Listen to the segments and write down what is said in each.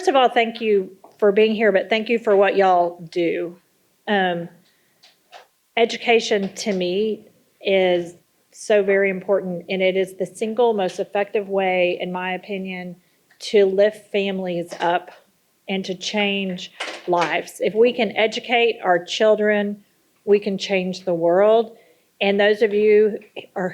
first of all, thank you for being here, but thank you for what y'all do. Education to me is so very important, and it is the single most effective way, in my opinion, to lift families up and to change lives. If we can educate our children, we can change the world. And those of you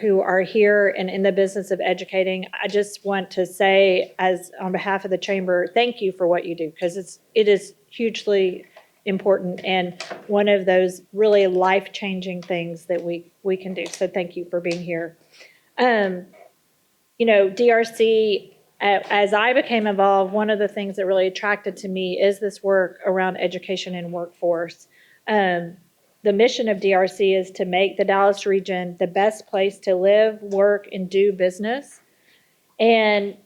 who are here and in the business of educating, I just want to say, as on behalf of the chamber, thank you for what you do, because it is hugely important and one of those really life-changing things that we can do. So thank you for being here. DRC, as I became involved, one of the things that really attracted to me is this work around education and workforce. The mission of DRC is to make the Dallas region the best place to live, work, and do business. And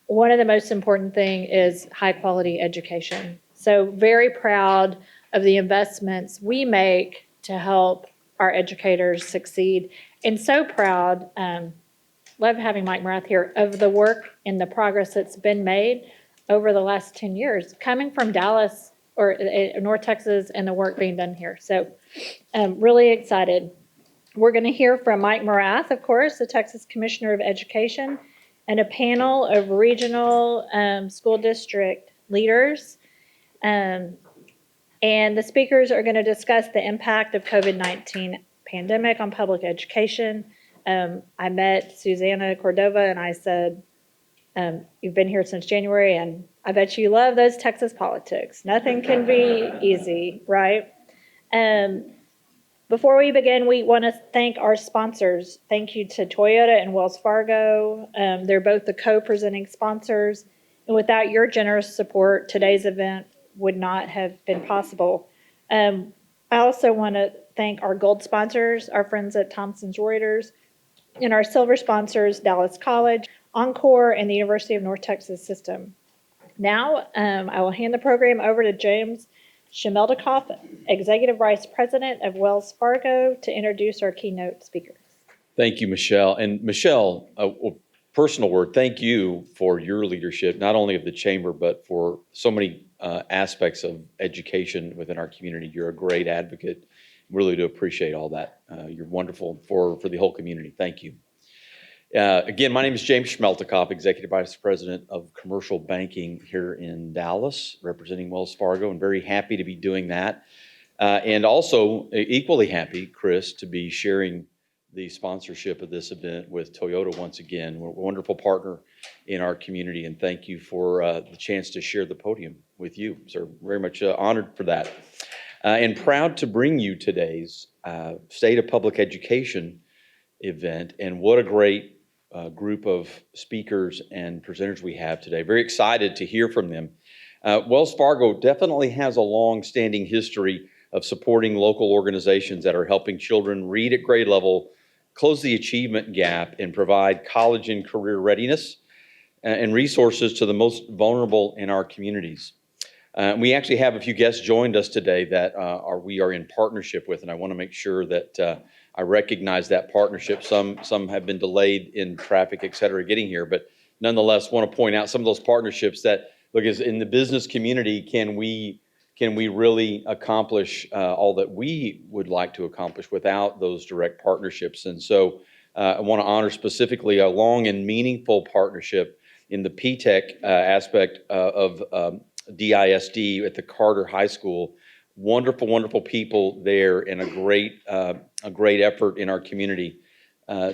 one of the most important things is high-quality education. So very proud of the investments we make to help our educators succeed. And so proud, love having Mike Morath here, of the work and the progress that's been made over the last 10 years, coming from Dallas or North Texas and the work being done here. So I'm really excited. We're going to hear from Mike Morath, of course, the Texas Commissioner of Education, and a panel of regional school district leaders. And the speakers are going to discuss the impact of COVID-19 pandemic on public education. I met Susanna Cordova and I said, you've been here since January and I bet you love those Texas politics. Nothing can be easy, right? Before we begin, we want to thank our sponsors. Thank you to Toyota and Wells Fargo. They're both the co-presenting sponsors. And without your generous support, today's event would not have been possible. I also want to thank our gold sponsors, our friends at Thomson Reuters, and our silver sponsors, Dallas College, Encore, and the University of North Texas System. Now, I will hand the program over to James Shemeldikoff, Executive Vice President of Wells Fargo, to introduce our keynote speakers. Thank you, Michelle. And Michelle, a personal word, thank you for your leadership, not only of the Chamber, but for so many aspects of education within our community. You're a great advocate. Really do appreciate all that. You're wonderful for the whole community. Thank you. Again, my name is James Shemeldikoff, Executive Vice President of Commercial Banking here in Dallas, representing Wells Fargo, and very happy to be doing that. And also equally happy, Chris, to be sharing the sponsorship of this event with Toyota once again. We're a wonderful partner in our community, and thank you for the chance to share the podium with you. So very much honored for that. And proud to bring you today's State of Public Education event, and what a great group of speakers and presenters we have today. Very excited to hear from them. Wells Fargo definitely has a long-standing history of supporting local organizations that are helping children read at grade level, close the achievement gap, and provide college and career readiness and resources to the most vulnerable in our communities. We actually have a few guests joined us today that we are in partnership with, and I want to make sure that I recognize that partnership. Some have been delayed in traffic, et cetera, getting here, but nonetheless want to point out some of those partnerships that, look, as in the business community, can we really accomplish all that we would like to accomplish without those direct partnerships? And so I want to honor specifically a long and meaningful partnership in the P-TECH aspect of DISD at the Carter High School. Wonderful, wonderful people there, and a great effort in our community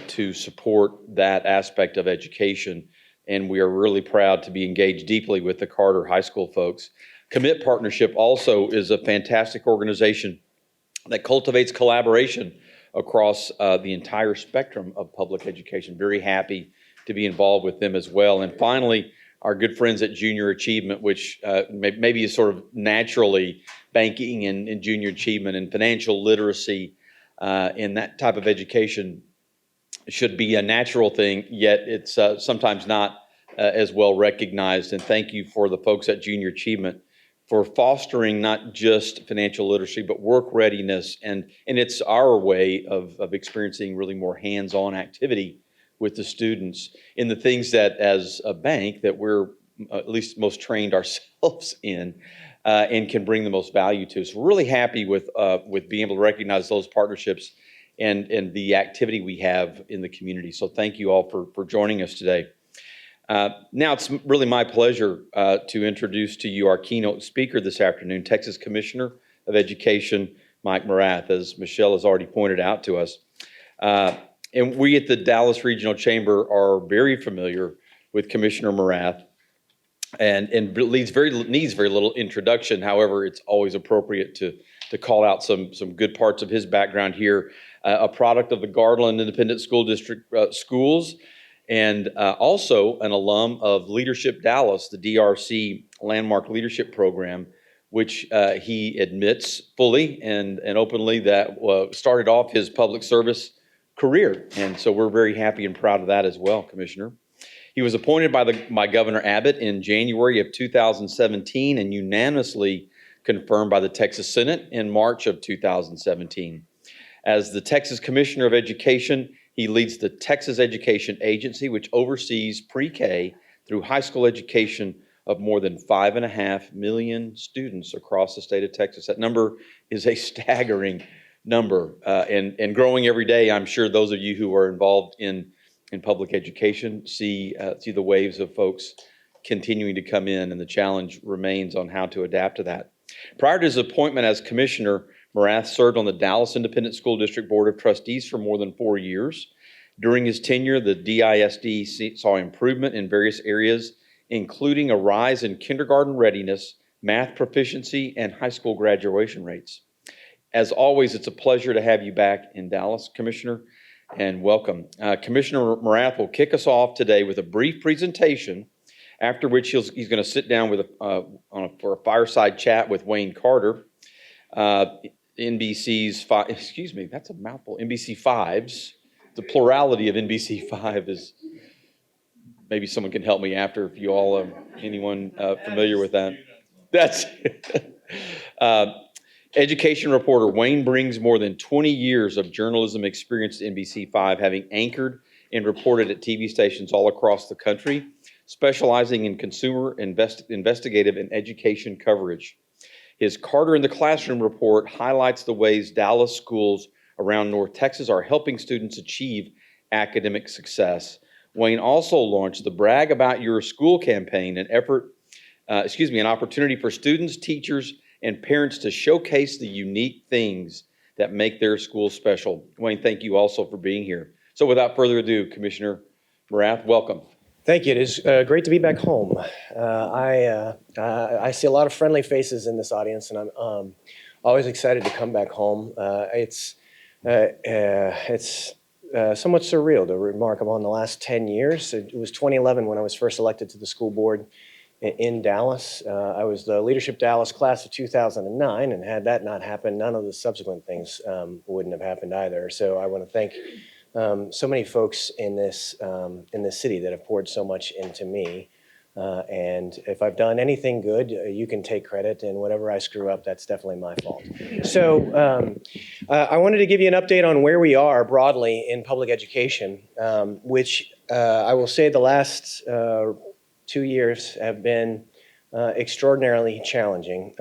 to support that aspect of education. And we are really proud to be engaged deeply with the Carter High School folks. Commit Partnership also is a fantastic organization that cultivates collaboration across the entire spectrum of public education. Very happy to be involved with them as well. And finally, our good friends at Junior Achievement, which maybe is sort of naturally banking and junior achievement and financial literacy and that type of education should be a natural thing, yet it's sometimes not as well recognized. And thank you for the folks at Junior Achievement for fostering not just financial literacy, but work readiness. And it's our way of experiencing really more hands-on activity with the students in the things that, as a bank, that we're at least most trained ourselves in, and can bring the most value to. So we're really happy with being able to recognize those partnerships and the activity we have in the community. So thank you all for joining us today. Now it's really my pleasure to introduce to you our keynote speaker this afternoon, Texas Commissioner of Education, Mike Morath, as Michelle has already pointed out to us. And we at the Dallas Regional Chamber are very familiar with Commissioner Morath, and needs very little introduction. However, it's always appropriate to call out some good parts of his background here. A product of the Garland Independent School District schools, and also an alum of Leadership Dallas, the DRC Landmark Leadership Program, which he admits fully and openly that started off his public service career. And so we're very happy and proud of that as well, Commissioner. He was appointed by Governor Abbott in January of 2017 and unanimously confirmed by the Texas Senate in March of 2017. As the Texas Commissioner of Education, he leads the Texas Education Agency, which oversees pre-K through high school education of more than 5.5 million students across the state of Texas. That number is a staggering number and growing every day. I'm sure those of you who are involved in public education see the waves of folks continuing to come in, and the challenge remains on how to adapt to that. Prior to his appointment as commissioner, Morath served on the Dallas Independent School District Board of Trustees for more than 4 years. During his tenure, the DISD saw improvement in various areas, including a rise in kindergarten readiness, math proficiency, and high school graduation rates. As always, it's a pleasure to have you back in Dallas, Commissioner, and welcome. Commissioner Morath will kick us off today with a brief presentation, after which he's going to sit down with for a fireside chat with Wayne Carter, NBC's that's a mouthful. NBC5's, the plurality of NBC5 is, maybe someone can help me after if you all, anyone familiar with that. That's education reporter Wayne brings more than 20 years of journalism experience to NBC5, having anchored and reported at TV stations all across the country, specializing in consumer, investigative, and education coverage. His Carter in the Classroom report highlights the ways Dallas schools around North Texas are helping students achieve academic success. Wayne also launched the Brag About Your School campaign, an opportunity for students, teachers, and parents to showcase the unique things that make their school special. Wayne, thank you also for being here. So without further ado, Commissioner Morath, welcome. Thank you. It is great to be back home. I see a lot of friendly faces in this audience, and I'm always excited to come back home. It's somewhat surreal to remark upon the last 10 years. It was 2011 when I was first elected to the school board in Dallas. I was the Leadership Dallas class of 2009, and had that not happened, none of the subsequent things wouldn't have happened either. So I want to thank so many folks in this city that have poured so much into me. And if I've done anything good, you can take credit, and whatever I screw up, that's definitely my fault. So I wanted to give you an update on where we are broadly in public education, which I will say the last 2 years have been extraordinarily challenging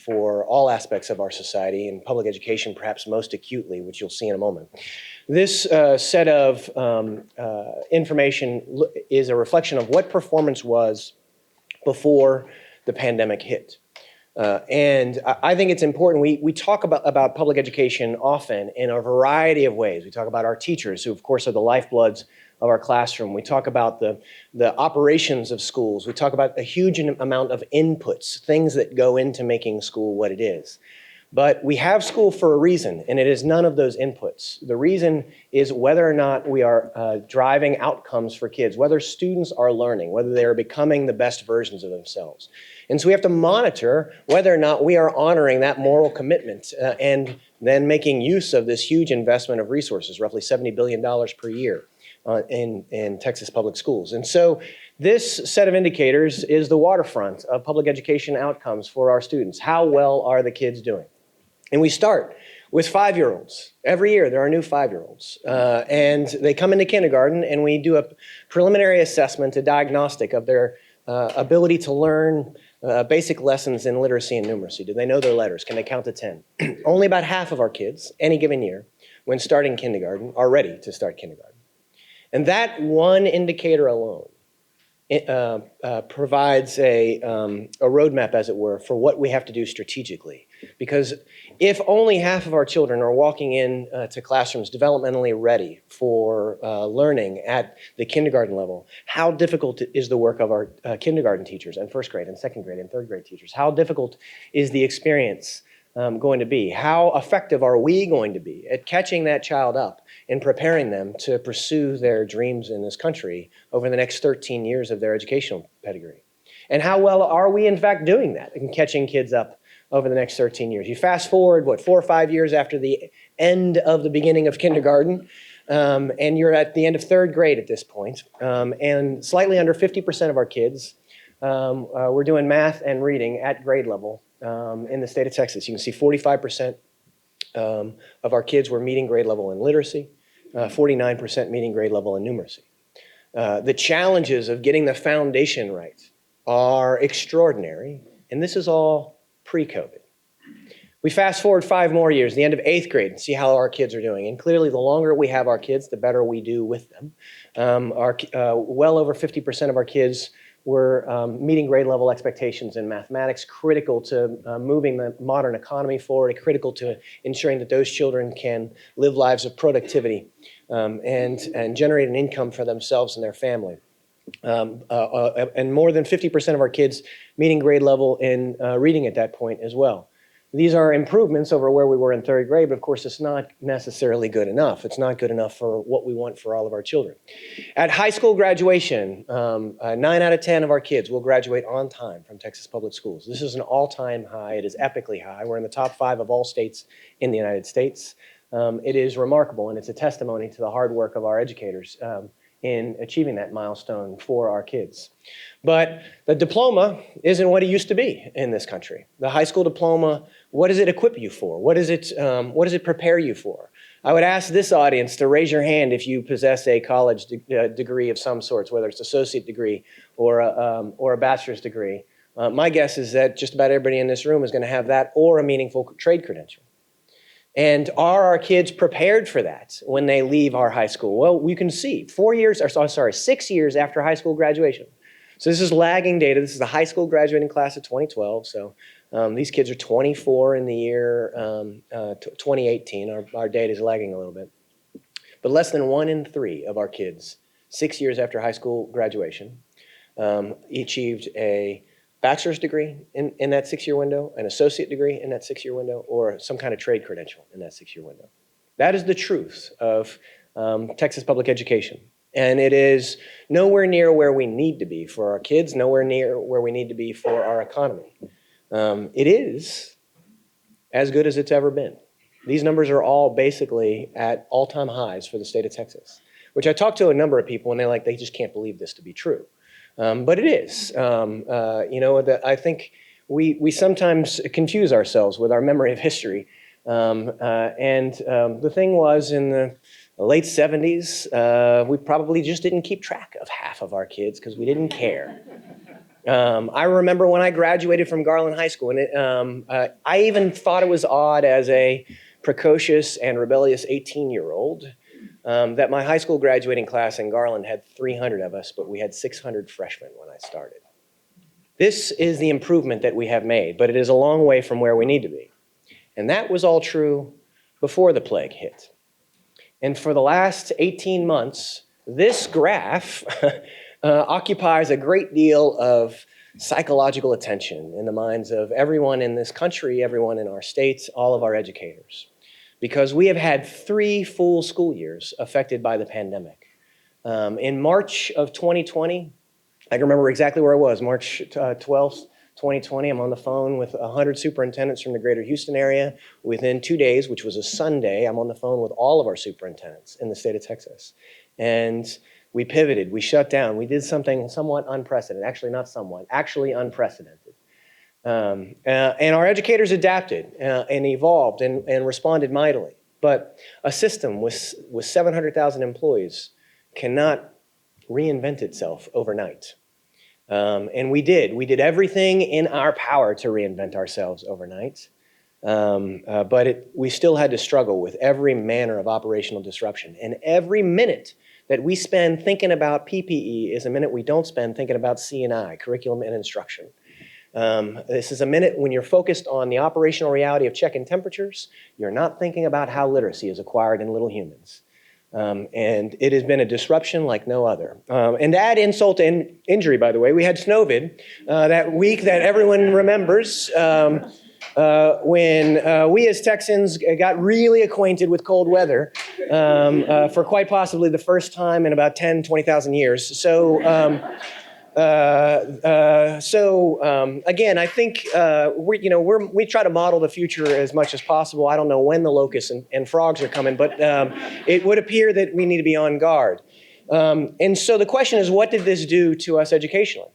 for all aspects of our society, and public education perhaps most acutely, which you'll see in a moment. This set of information is a reflection of what performance was before the pandemic hit. And I think it's important. We talk about public education often in a variety of ways. We talk about our teachers, who of course are the lifebloods of our classroom. We talk about the operations of schools. We talk about a huge amount of inputs, things that go into making school what it is. But we have school for a reason, and it is none of those inputs. The reason is whether or not we are driving outcomes for kids, whether students are learning, whether they are becoming the best versions of themselves. And so we have to monitor whether or not we are honoring that moral commitment and then making use of this huge investment of resources, roughly $70 billion per year in Texas public schools. And so this set of indicators is the waterfront of public education outcomes for our students. How well are the kids doing? And we start with 5-year-olds. Every year there are new 5-year-olds. And they come into kindergarten, and we do a preliminary assessment, a diagnostic of their ability to learn basic lessons in literacy and numeracy. Do they know their letters? Can they count to 10? Only about half of our kids, any given year, when starting kindergarten, are ready to start kindergarten. And that one indicator alone provides a roadmap, as it were, for what we have to do strategically. Because if only half of our children are walking in to classrooms developmentally ready for learning at the kindergarten level, how difficult is the work of our kindergarten teachers and first grade and second grade and third grade teachers? How difficult is the experience going to be? How effective are we going to be at catching that child up and preparing them to pursue their dreams in this country over the next 13 years of their educational pedigree? And how well are we in fact doing that in catching kids up over the next 13 years? You fast forward, 4 or 5 years after the end of the beginning of kindergarten, and you're at the end of third grade at this point, and slightly under 50% of our kids were doing math and reading at grade level in the state of Texas. You can see 45% of our kids were meeting grade level in literacy, 49% meeting grade level in numeracy. The challenges of getting the foundation right are extraordinary, and this is all pre-COVID. We fast forward 5 more years, the end of 8th grade, and see how our kids are doing. And clearly, the longer we have our kids, the better we do with them. Well over 50% of our kids were meeting grade level expectations in mathematics, critical to moving the modern economy forward, critical to ensuring that those children can live lives of productivity and generate an income for themselves and their family. And more than 50% of our kids meeting grade level in reading at that point as well. These are improvements over where we were in 3rd grade, but of course it's not necessarily good enough. It's not good enough for what we want for all of our children. At high school graduation, 9 out of 10 of our kids will graduate on time from Texas Public Schools. This is an all-time high. It is epically high. We're in the top 5 of all states in the United States. It is remarkable, and it's a testimony to the hard work of our educators in achieving that milestone for our kids. But the diploma isn't what it used to be in this country. The high school diploma, what does it equip you for? What does it prepare you for? I would ask this audience to raise your hand if you possess a college degree of some sorts, whether it's an associate degree or a bachelor's degree. My guess is that just about everybody in this room is going to have that or a meaningful trade credential. And are our kids prepared for that when they leave our high school? Well, we can see 6 years after high school graduation. So this is lagging data. This is the high school graduating class of 2012. So these kids are 24 in the year 2018. Our data is lagging a little bit. But less than 1 in 3 of our kids, 6 years after high school graduation, achieved a bachelor's degree in that 6-year window, an associate degree in that 6-year window, or some kind of trade credential in that 6-year window. That is the truth of Texas public education. And it is nowhere near where we need to be for our kids, nowhere near where we need to be for our economy. It is as good as it's ever been. These numbers are all basically at all-time highs for the state of Texas, which I talked to a number of people and they just can't believe this to be true. But it is. I think we sometimes confuse ourselves with our memory of history. The thing was, in the late 70s, we probably just didn't keep track of half of our kids because we didn't care. I remember when I graduated from Garland High School, and I even thought it was odd as a precocious and rebellious 18-year-old that my high school graduating class in Garland had 300 of us, but we had 600 freshmen when I started. This is the improvement that we have made, but it is a long way from where we need to be. And that was all true before the plague hit. And for the last 18 months, this graph occupies a great deal of psychological attention in the minds of everyone in this country, everyone in our states, all of our educators. Because we have had 3 full school years affected by the pandemic. In March of 2020, I can remember exactly where I was, March 12th, 2020. I'm on the phone with 100 superintendents from the greater Houston area. Within 2 days, which was a Sunday, I'm on the phone with all of our superintendents in the state of Texas. And we pivoted, we shut down, we did something somewhat unprecedented, actually unprecedented. And our educators adapted and evolved and responded mightily. But a system with 700,000 employees cannot reinvent itself overnight. And we did. We did everything in our power to reinvent ourselves overnight. But we still had to struggle with every manner of operational disruption. And every minute that we spend thinking about PPE is a minute we don't spend thinking about C&I, curriculum and instruction. This is a minute when you're focused on the operational reality of checking temperatures. You're not thinking about how literacy is acquired in little humans. And it has been a disruption like no other. And to add insult to injury, by the way, we had Snowvid that week that everyone remembers when we as Texans got really acquainted with cold weather for quite possibly the first time in about 10, 20,000 years. So again, I think we try to model the future as much as possible. I don't know when the locusts and frogs are coming, but it would appear that we need to be on guard. And so the question is, what did this do to us educationally?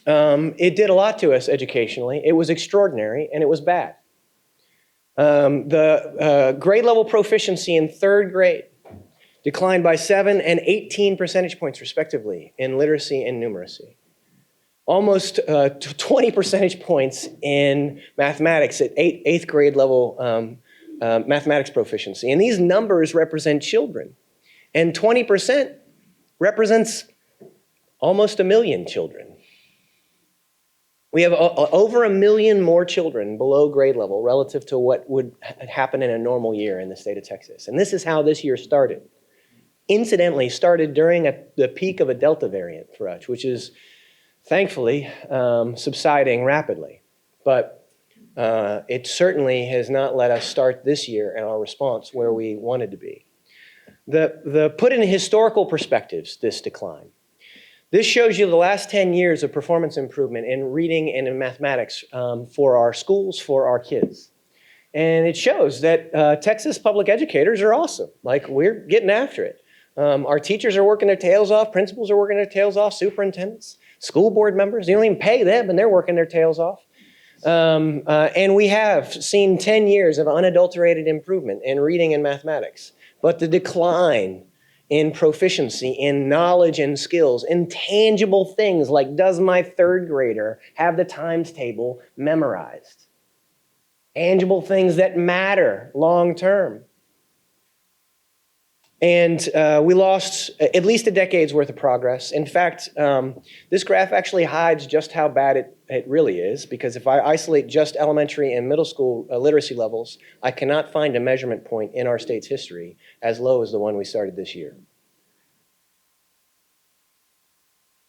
It did a lot to us educationally. It was extraordinary, and it was bad. The grade level proficiency in third grade declined by 7 and 18 percentage points, respectively, in literacy and numeracy. Almost 20 percentage points in mathematics at eighth grade level mathematics proficiency. And these numbers represent children. And 20% represents almost 1 million children. We have over 1 million more children below grade level relative to what would happen in a normal year in the state of Texas. And this is how this year started. Incidentally, started during the peak of a Delta variant for us, which is thankfully subsiding rapidly. But it certainly has not let us start this year in our response where we wanted to be. Put in historical perspectives, this decline. This shows you the last 10 years of performance improvement in reading and in mathematics for our schools, for our kids. And it shows that Texas public educators are awesome. Like, we're getting after it. Our teachers are working their tails off, principals are working their tails off, superintendents, school board members, you don't even pay them and they're working their tails off. And we have seen 10 years of unadulterated improvement in reading and mathematics. But the decline in proficiency, in knowledge and skills, in tangible things like, does my third grader have the times table memorized? Tangible things that matter long term. And we lost at least a decade's worth of progress. In fact, this graph actually hides just how bad it really is, because if I isolate just elementary and middle school literacy levels, I cannot find a measurement point in our state's history as low as the one we started this year.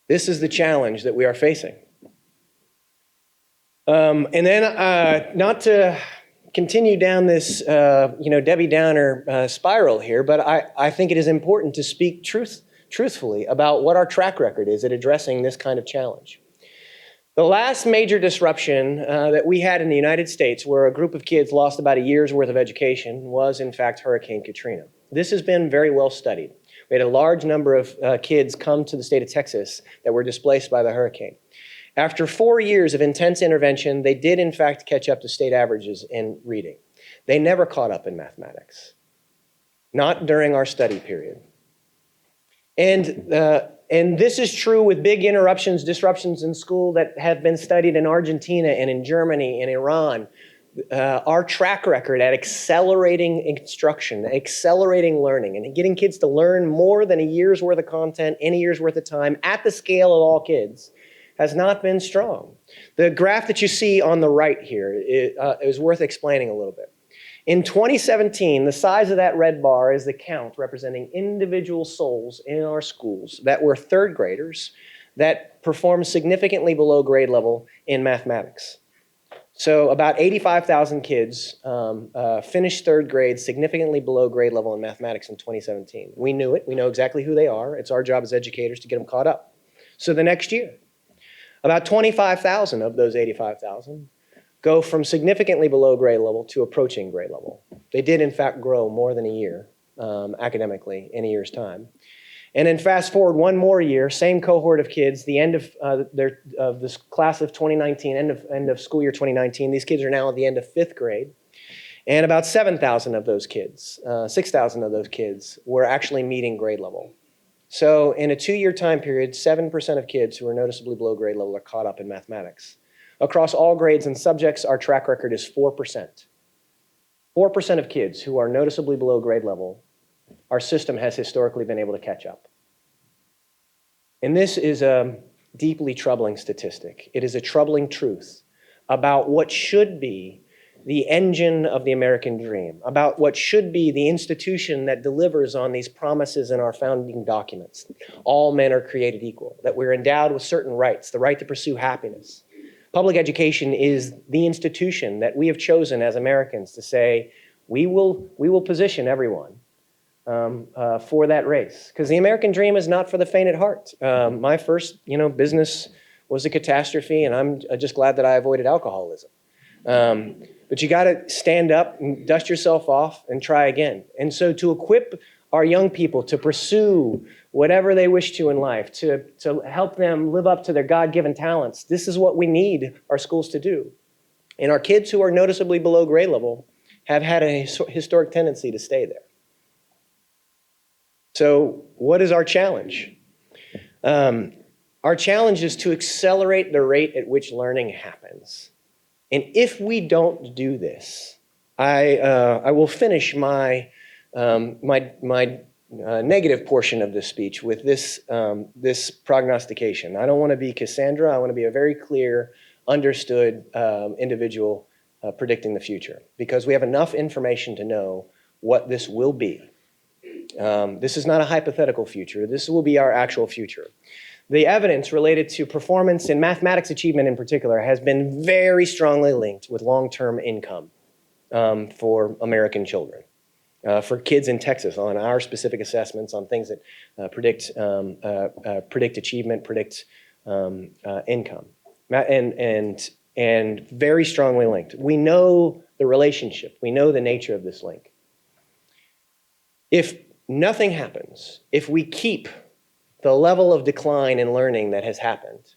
This is the challenge that we are facing. And then not to continue down this Debbie Downer spiral here, but I think it is important to speak truthfully about what our track record is at addressing this kind of challenge. The last major disruption that we had in the United States, where a group of kids lost about a year's worth of education, was in fact Hurricane Katrina. This has been very well studied. We had a large number of kids come to the state of Texas that were displaced by the hurricane. After 4 years of intense intervention, they did in fact catch up to state averages in reading. They never caught up in mathematics, not during our study period. And this is true with big disruptions in school that have been studied in Argentina and in Germany and Iran. Our track record at accelerating instruction, accelerating learning, and getting kids to learn more than a year's worth of content in a year's worth of time at the scale of all kids has not been strong. The graph that you see on the right here is worth explaining a little bit. In 2017, the size of that red bar is the count representing individual souls in our schools that were third graders that performed significantly below grade level in mathematics. So about 85,000 kids finished third grade significantly below grade level in mathematics in 2017. We knew it. We know exactly who they are. It's our job as educators to get them caught up. So the next year, about 25,000 of those 85,000 go from significantly below grade level to approaching grade level. They did, in fact, grow more than a year academically in a year's time. And then fast forward one more year, same cohort of kids, the end of this class of 2019, end of school year 2019, these kids are now at the end of 5th grade. And about 7,000 of those kids, 6,000 of those kids were actually meeting grade level. So in a 2-year time period, 7% of kids who are noticeably below grade level are caught up in mathematics. Across all grades and subjects, our track record is 4%. 4% of kids who are noticeably below grade level, our system has historically been able to catch up. And this is a deeply troubling statistic. It is a troubling truth about what should be the engine of the American dream, about what should be the institution that delivers on these promises in our founding documents. All men are created equal, that we're endowed with certain rights, the right to pursue happiness. Public education is the institution that we have chosen as Americans to say, we will position everyone for that race. Because the American dream is not for the faint at heart. My first business was a catastrophe, and I'm just glad that I avoided alcoholism. But you got to stand up and dust yourself off and try again. And so to equip our young people to pursue whatever they wish to in life, to help them live up to their God-given talents, this is what we need our schools to do. And our kids who are noticeably below grade level have had a historic tendency to stay there. So what is our challenge? Our challenge is to accelerate the rate at which learning happens. And if we don't do this, I will finish my negative portion of this speech with this prognostication. I don't want to be Cassandra. I want to be a very clear, understood individual predicting the future, because we have enough information to know what this will be. This is not a hypothetical future. This will be our actual future. The evidence related to performance in mathematics achievement in particular has been very strongly linked with long-term income for American children. For kids in Texas, on our specific assessments on things that predict achievement, predict income, and very strongly linked. We know the relationship. We know the nature of this link. If nothing happens, if we keep the level of decline in learning that has happened,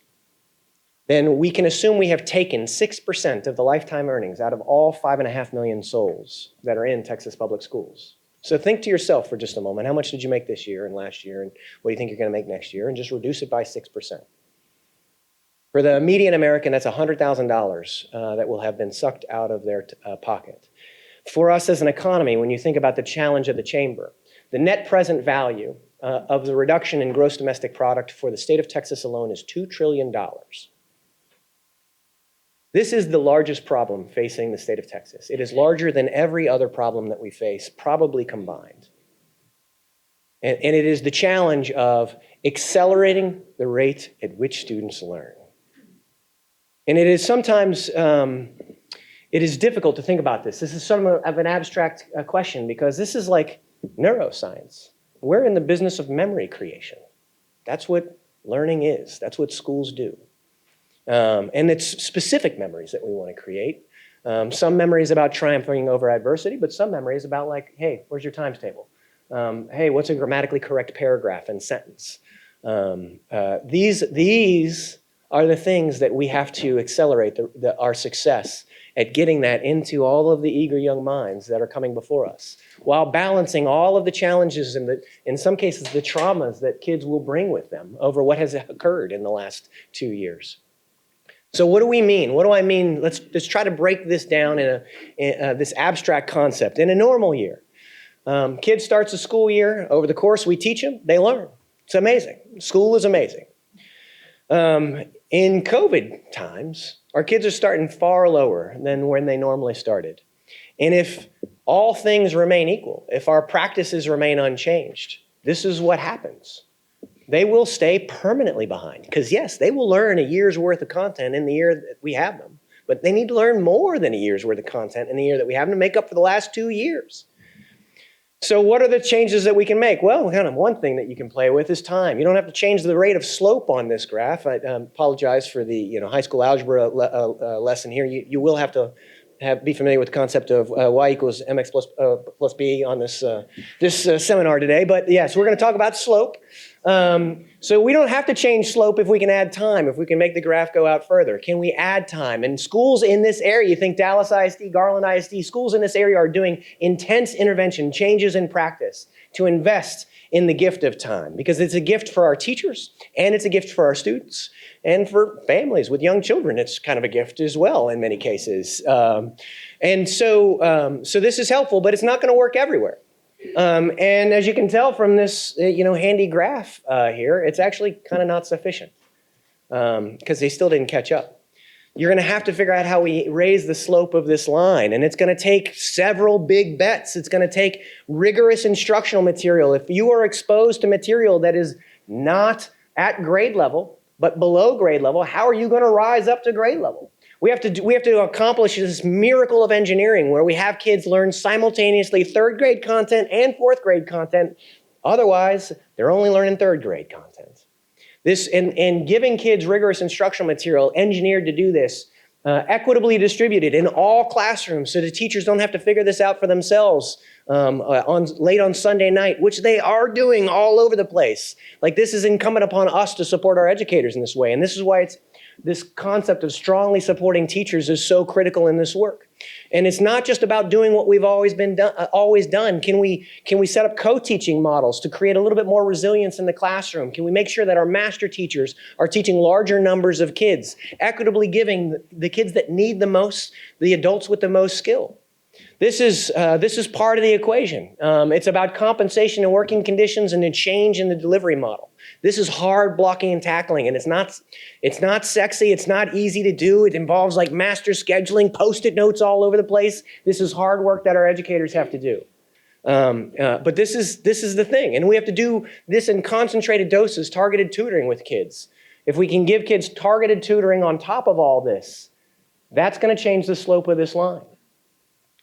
then we can assume we have taken 6% of the lifetime earnings out of all 5.5 million souls that are in Texas public schools. So think to yourself for just a moment, how much did you make this year and last year, and what do you think you're going to make next year, and just reduce it by 6%. For the median American, that's $100,000 that will have been sucked out of their pocket. For us as an economy, when you think about the challenge of the chamber, the net present value of the reduction in gross domestic product for the state of Texas alone is $2 trillion. This is the largest problem facing the state of Texas. It is larger than every other problem that we face, probably combined. And it is the challenge of accelerating the rate at which students learn. And it is sometimes, it is difficult to think about this. This is somewhat of an abstract question, because this is like neuroscience. We're in the business of memory creation. That's what learning is. That's what schools do. And it's specific memories that we want to create. Some memories about triumphing over adversity, but some memories about like, hey, where's your times table? Hey, what's a grammatically correct paragraph and sentence? These are the things that we have to accelerate our success at getting that into all of the eager young minds that are coming before us, while balancing all of the challenges and in some cases, the traumas that kids will bring with them over what has occurred in the last 2 years. So what do we mean? What do I mean? Let's try to break this down in this abstract concept. In a normal year, kid starts a school year. Over the course we teach them, they learn. It's amazing. School is amazing. In COVID times, our kids are starting far lower than when they normally started. And if all things remain equal, if our practices remain unchanged, this is what happens. They will stay permanently behind, because yes, they will learn a year's worth of content in the year that we have them, but they need to learn more than a year's worth of content in the year that we have them to make up for the last 2 years. So what are the changes that we can make? Well, kind of one thing that you can play with is time. You don't have to change the rate of slope on this graph. I apologize for the high school algebra lesson here. You will have to be familiar with the concept of y equals mx plus b on this seminar today. But yes, we're going to talk about slope. So we don't have to change slope if we can add time, if we can make the graph go out further. Can we add time? And schools in this area, you think Dallas ISD, Garland ISD, schools in this area are doing intense intervention, changes in practice to invest in the gift of time, because it's a gift for our teachers and it's a gift for our students and for families with young children. It's kind of a gift as well in many cases. So this is helpful, but it's not going to work everywhere. And as you can tell from this, handy graph here, it's actually kind of not sufficient because they still didn't catch up. You're going to have to figure out how we raise the slope of this line, and it's going to take several big bets. It's going to take rigorous instructional material. If you are exposed to material that is not at grade level, but below grade level, how are you going to rise up to grade level? We have to accomplish this miracle of engineering where we have kids learn simultaneously third grade content and fourth grade content. Otherwise, they're only learning third grade content. This and giving kids rigorous instructional material engineered to do this, equitably distributed in all classrooms so the teachers don't have to figure this out for themselves late on Sunday night, which they are doing all over the place. Like, this is incumbent upon us to support our educators in this way. And this is why this concept of strongly supporting teachers is so critical in this work. And it's not just about doing what we've always done. Can we set up co-teaching models to create a little bit more resilience in the classroom? Can we make sure that our master teachers are teaching larger numbers of kids, equitably giving the kids that need the most, the adults with the most skill? This is part of the equation. It's about compensation and working conditions and a change in the delivery model. This is hard blocking and tackling, and it's not sexy. It's not easy to do. It involves like master scheduling, Post-it notes all over the place. This is hard work that our educators have to do. But this is the thing, and we have to do this in concentrated doses, targeted tutoring with kids. If we can give kids targeted tutoring on top of all this, that's going to change the slope of this line.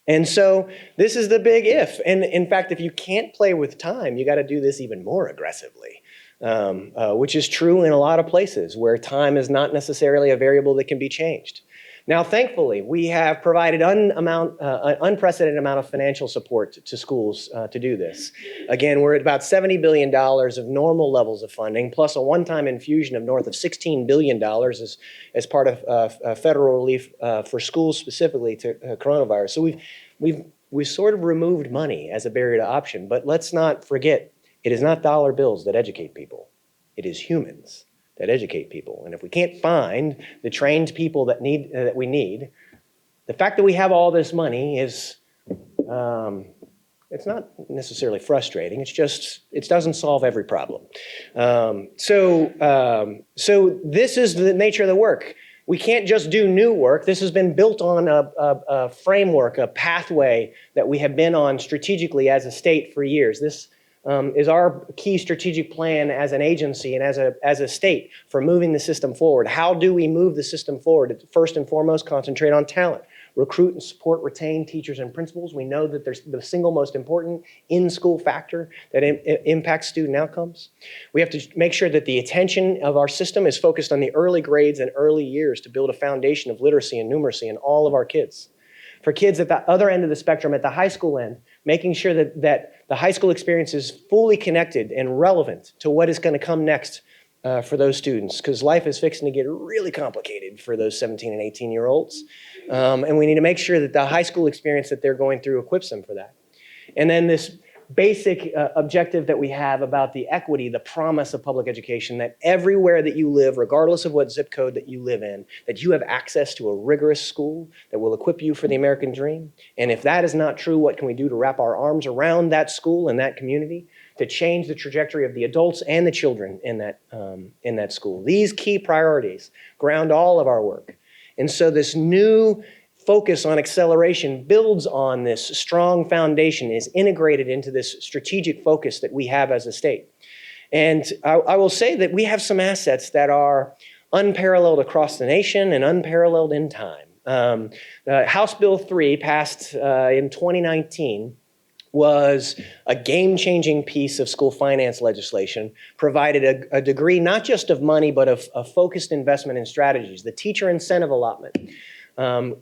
And so this is the big if. And in fact, if you can't play with time, you got to do this even more aggressively, which is true in a lot of places where time is not necessarily a variable that can be changed. Now, thankfully, we have provided an unprecedented amount of financial support to schools to do this. Again, we're at about $70 billion of normal levels of funding, plus a one-time infusion of north of $16 billion as part of federal relief for schools specifically to coronavirus. So we've sort of removed money as a barrier to option, but let's not forget, it is not dollar bills that educate people. It is humans that educate people. And if we can't find the trained people that we need, the fact that we have all this money is, it's not necessarily frustrating. It's just, it doesn't solve every problem. So this is the nature of the work. We can't just do new work. This has been built on a framework, a pathway that we have been on strategically as a state for years. This is our key strategic plan as an agency and as a state for moving the system forward. How do we move the system forward? First and foremost, concentrate on talent. Recruit and support, retain teachers and principals. We know that there's the single most important in-school factor that impacts student outcomes. We have to make sure that the attention of our system is focused on the early grades and early years to build a foundation of literacy and numeracy in all of our kids. For kids at the other end of the spectrum, at the high school end, making sure that the high school experience is fully connected and relevant to what is going to come next for those students, because life is fixing to get really complicated for those 17 and 18-year-olds. And we need to make sure that the high school experience that they're going through equips them for that. And then this basic objective that we have about the equity, the promise of public education, that everywhere that you live, regardless of what zip code that you live in, that you have access to a rigorous school that will equip you for the American dream. And if that is not true, what can we do to wrap our arms around that school and that community to change the trajectory of the adults and the children in that school? These key priorities ground all of our work. And so this new focus on acceleration builds on this strong foundation, is integrated into this strategic focus that we have as a state. And I will say that we have some assets that are unparalleled across the nation and unparalleled in time. House Bill 3 passed in 2019 was a game-changing piece of school finance legislation, provided a degree not just of money, but of focused investment in strategies. The teacher incentive allotment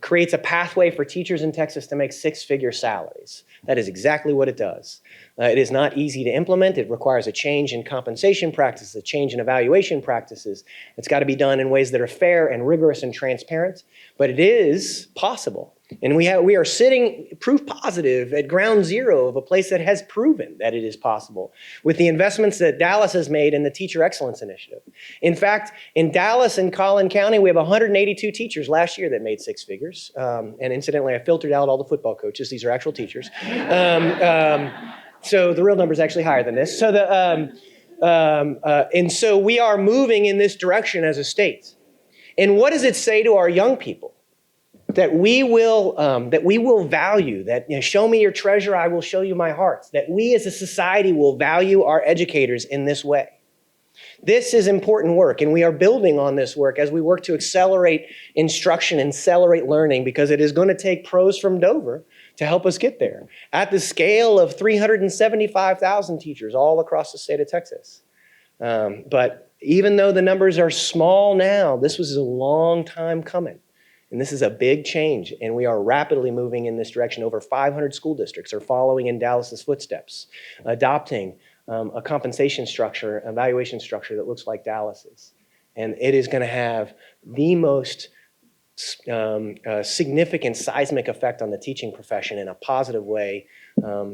creates a pathway for teachers in Texas to make six-figure salaries. That is exactly what it does. It is not easy to implement. It requires a change in compensation practices, a change in evaluation practices. It's got to be done in ways that are fair and rigorous and transparent, but it is possible. And we are sitting proof positive at ground zero of a place that has proven that it is possible with the investments that Dallas has made in the Teacher Excellence Initiative. In fact, in Dallas and Collin County, we have 182 teachers last year that made six figures. And incidentally, I filtered out all the football coaches. These are actual teachers. So the real number is actually higher than this. And so we are moving in this direction as a state. And what does it say to our young people? That we will value, that, show me your treasure, I will show you my heart. That we as a society will value our educators in this way. This is important work, and we are building on this work as we work to accelerate instruction and accelerate learning, because it is going to take pros from Dover to help us get there at the scale of 375,000 teachers all across the state of Texas. But even though the numbers are small now, this was a long time coming. And this is a big change, and we are rapidly moving in this direction. Over 500 school districts are following in Dallas's footsteps, adopting a compensation structure, evaluation structure that looks like Dallas's. And it is going to have the most significant seismic effect on the teaching profession in a positive way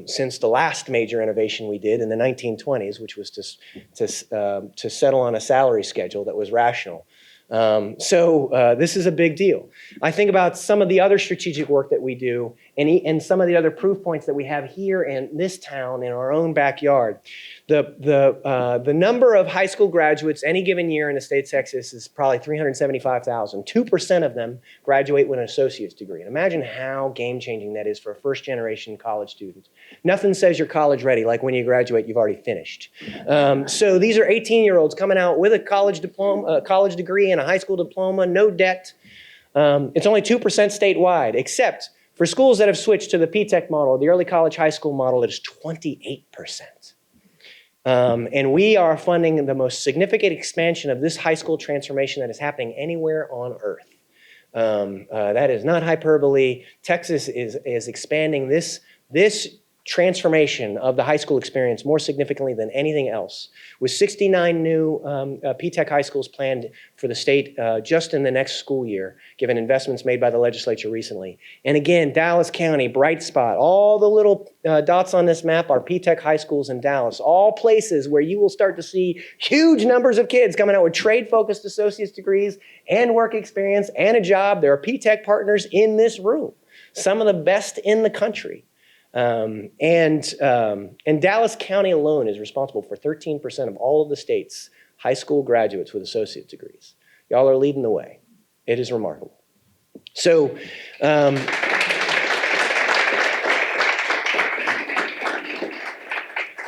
since the last major innovation we did in the 1920s, which was to settle on a salary schedule that was rational. So this is a big deal. I think about some of the other strategic work that we do and some of the other proof points that we have here in this town, in our own backyard. The number of high school graduates any given year in the state of Texas is probably 375,000. 2% of them graduate with an associate's degree. And imagine how game-changing that is for a first-generation college student. Nothing says you're college ready like when you graduate, you've already finished. So these are 18-year-olds coming out with a college diploma, college degree and a high school diploma, no debt. It's only 2% statewide, except for schools that have switched to the P-TECH model, the early college high school model, it is 28%. And we are funding the most significant expansion of this high school transformation that is happening anywhere on earth. That is not hyperbole. Texas is expanding this transformation of the high school experience more significantly than anything else, with 69 new P-TECH high schools planned for the state just in the next school year, given investments made by the legislature recently. And again, Dallas County, bright spot. All the little dots on this map are P-TECH high schools in Dallas, all places where you will start to see huge numbers of kids coming out with trade-focused associate's degrees and work experience and a job. There are P-TECH partners in this room, some of the best in the country. And Dallas County alone is responsible for 13% of all of the state's high school graduates with associate degrees. Y'all are leading the way. It is remarkable. So,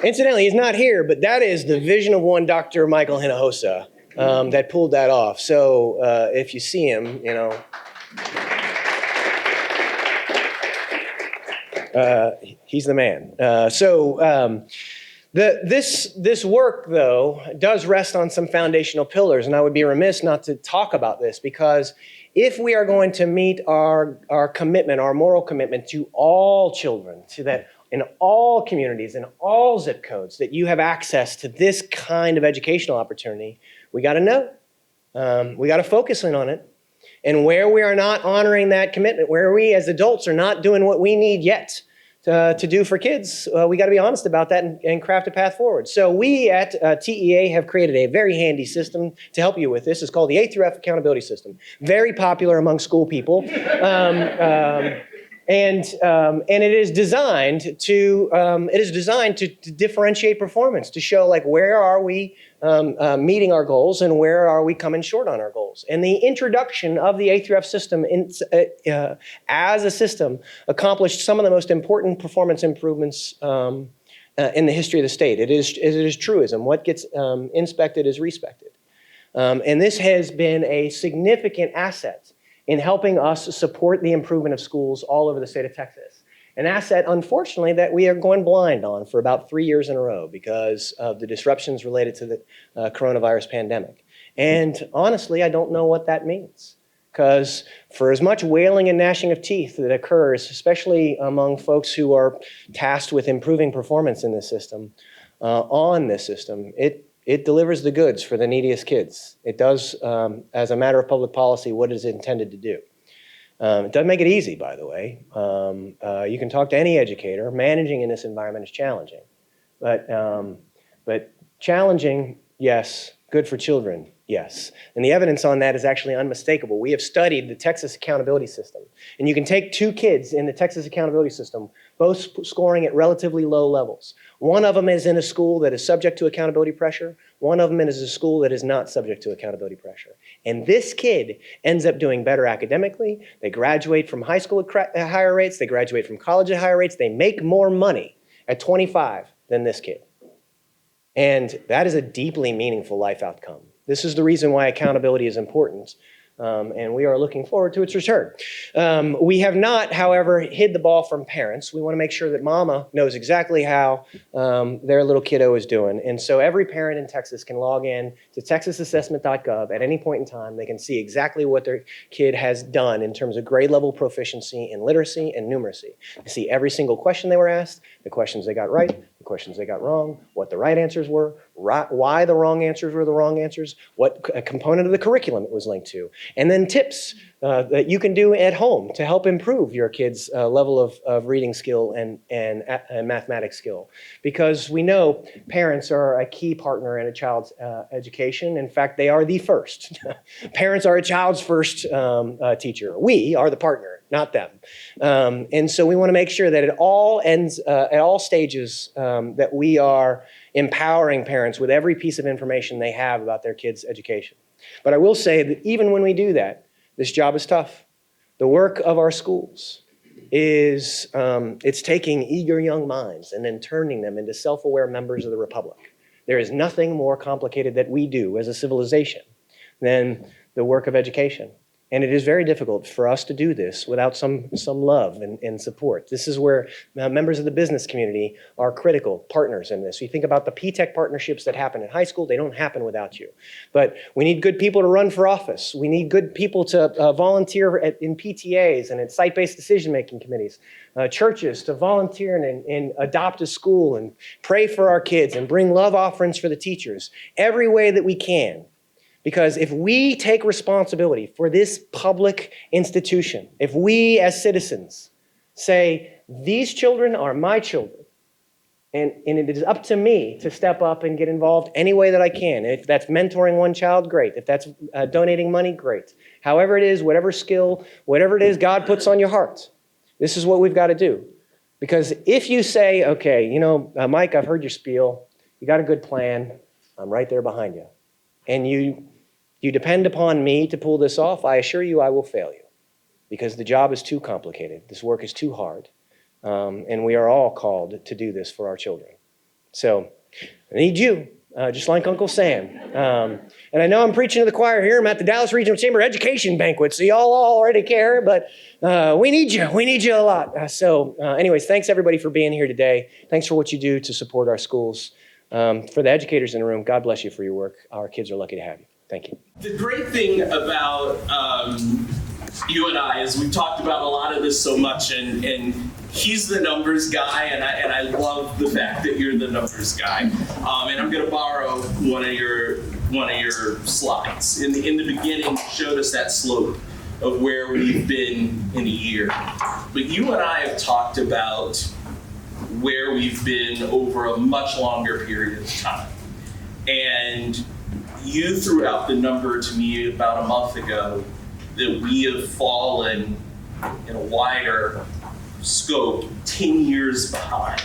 incidentally, he's not here, but that is the vision of one Dr. Michael Hinojosa that pulled that off. So if you see him, he's the man. This work, though, does rest on some foundational pillars, and I would be remiss not to talk about this, because if we are going to meet our commitment, our moral commitment to all children, to that in all communities, in all zip codes, that you have access to this kind of educational opportunity, we got to know. We got to focus in on it. And where we are not honoring that commitment, where we as adults are not doing what we need yet to do for kids, we got to be honest about that and craft a path forward. So we at TEA have created a very handy system to help you with this. It's called the A through F Accountability System. Very popular among school people. And it is designed to differentiate performance, to show like where are we meeting our goals and where are we coming short on our goals. And the introduction of the A through F system as a system accomplished some of the most important performance improvements in the history of the state. It is truism. What gets inspected is respected. And this has been a significant asset in helping us support the improvement of schools all over the state of Texas. An asset, unfortunately, that we are going blind on for about 3 years in a row because of the disruptions related to the coronavirus pandemic. And honestly, I don't know what that means. Because for as much wailing and gnashing of teeth that occurs, especially among folks who are tasked with improving performance in this system, it delivers the goods for the neediest kids. It does, as a matter of public policy, what it is intended to do. It doesn't make it easy, by the way. You can talk to any educator. Managing in this environment is challenging. But challenging, yes. Good for children, yes. And the evidence on that is actually unmistakable. We have studied the Texas accountability system. And you can take two kids in the Texas accountability system, both scoring at relatively low levels. One of them is in a school that is subject to accountability pressure. One of them is a school that is not subject to accountability pressure. And this kid ends up doing better academically. They graduate from high school at higher rates. They graduate from college at higher rates. They make more money at 25 than this kid. And that is a deeply meaningful life outcome. This is the reason why accountability is important. And we are looking forward to its return. We have not, however, hid the ball from parents. We want to make sure that mama knows exactly how their little kiddo is doing. And so every parent in Texas can log in to texasassessment.gov at any point in time. They can see exactly what their kid has done in terms of grade level proficiency in literacy and numeracy. They see every single question they were asked, the questions they got right, the questions they got wrong, what the right answers were, why the wrong answers were the wrong answers, what component of the curriculum it was linked to, and then tips that you can do at home to help improve your kid's level of reading skill and mathematics skill. Because we know parents are a key partner in a child's education. In fact, they are the first. Parents are a child's first teacher. We are the partner, not them. And so we want to make sure that at all ends, at all stages, that we are empowering parents with every piece of information they have about their kids' education. But I will say that even when we do that, this job is tough. The work of our schools is, it's taking eager young minds and then turning them into self-aware members of the Republic. There is nothing more complicated that we do as a civilization than the work of education. And it is very difficult for us to do this without some love and support. This is where members of the business community are critical partners in this. You think about the P-TECH partnerships that happen in high school, they don't happen without you. But we need good people to run for office. We need good people to volunteer in PTAs and in site-based decision-making committees. Churches to volunteer and adopt a school and pray for our kids and bring love offerings for the teachers every way that we can. Because if we take responsibility for this public institution, if we as citizens say, these children are my children, and it is up to me to step up and get involved any way that I can. If that's mentoring one child, great. If that's donating money, great. However it is, whatever skill, whatever it is God puts on your heart, this is what we've got to do. Because if you say, okay, Mike, I've heard your spiel. You got a good plan. I'm right there behind you. And you depend upon me to pull this off, I assure you I will fail you because the job is too complicated. This work is too hard. And we are all called to do this for our children. So I need you, just like Uncle Sam. And I know I'm preaching to the choir here. I'm at the Dallas Regional Chamber Education Banquet, so y'all already care, but we need you. We need you a lot. Anyways, thanks everybody for being here today. Thanks for what you do to support our schools. For the educators in the room, God bless you for your work. Our kids are lucky to have you. Thank you. The great thing about you and I is we've talked about a lot of this so much, and he's the numbers guy, and I love the fact that you're the numbers guy. And I'm going to borrow one of your slides. In the beginning, you showed us that slope of where we've been in a year. But you and I have talked about where we've been over a much longer period of time. And you threw out the number to me about a month ago that we have fallen in a wider scope 10 years behind.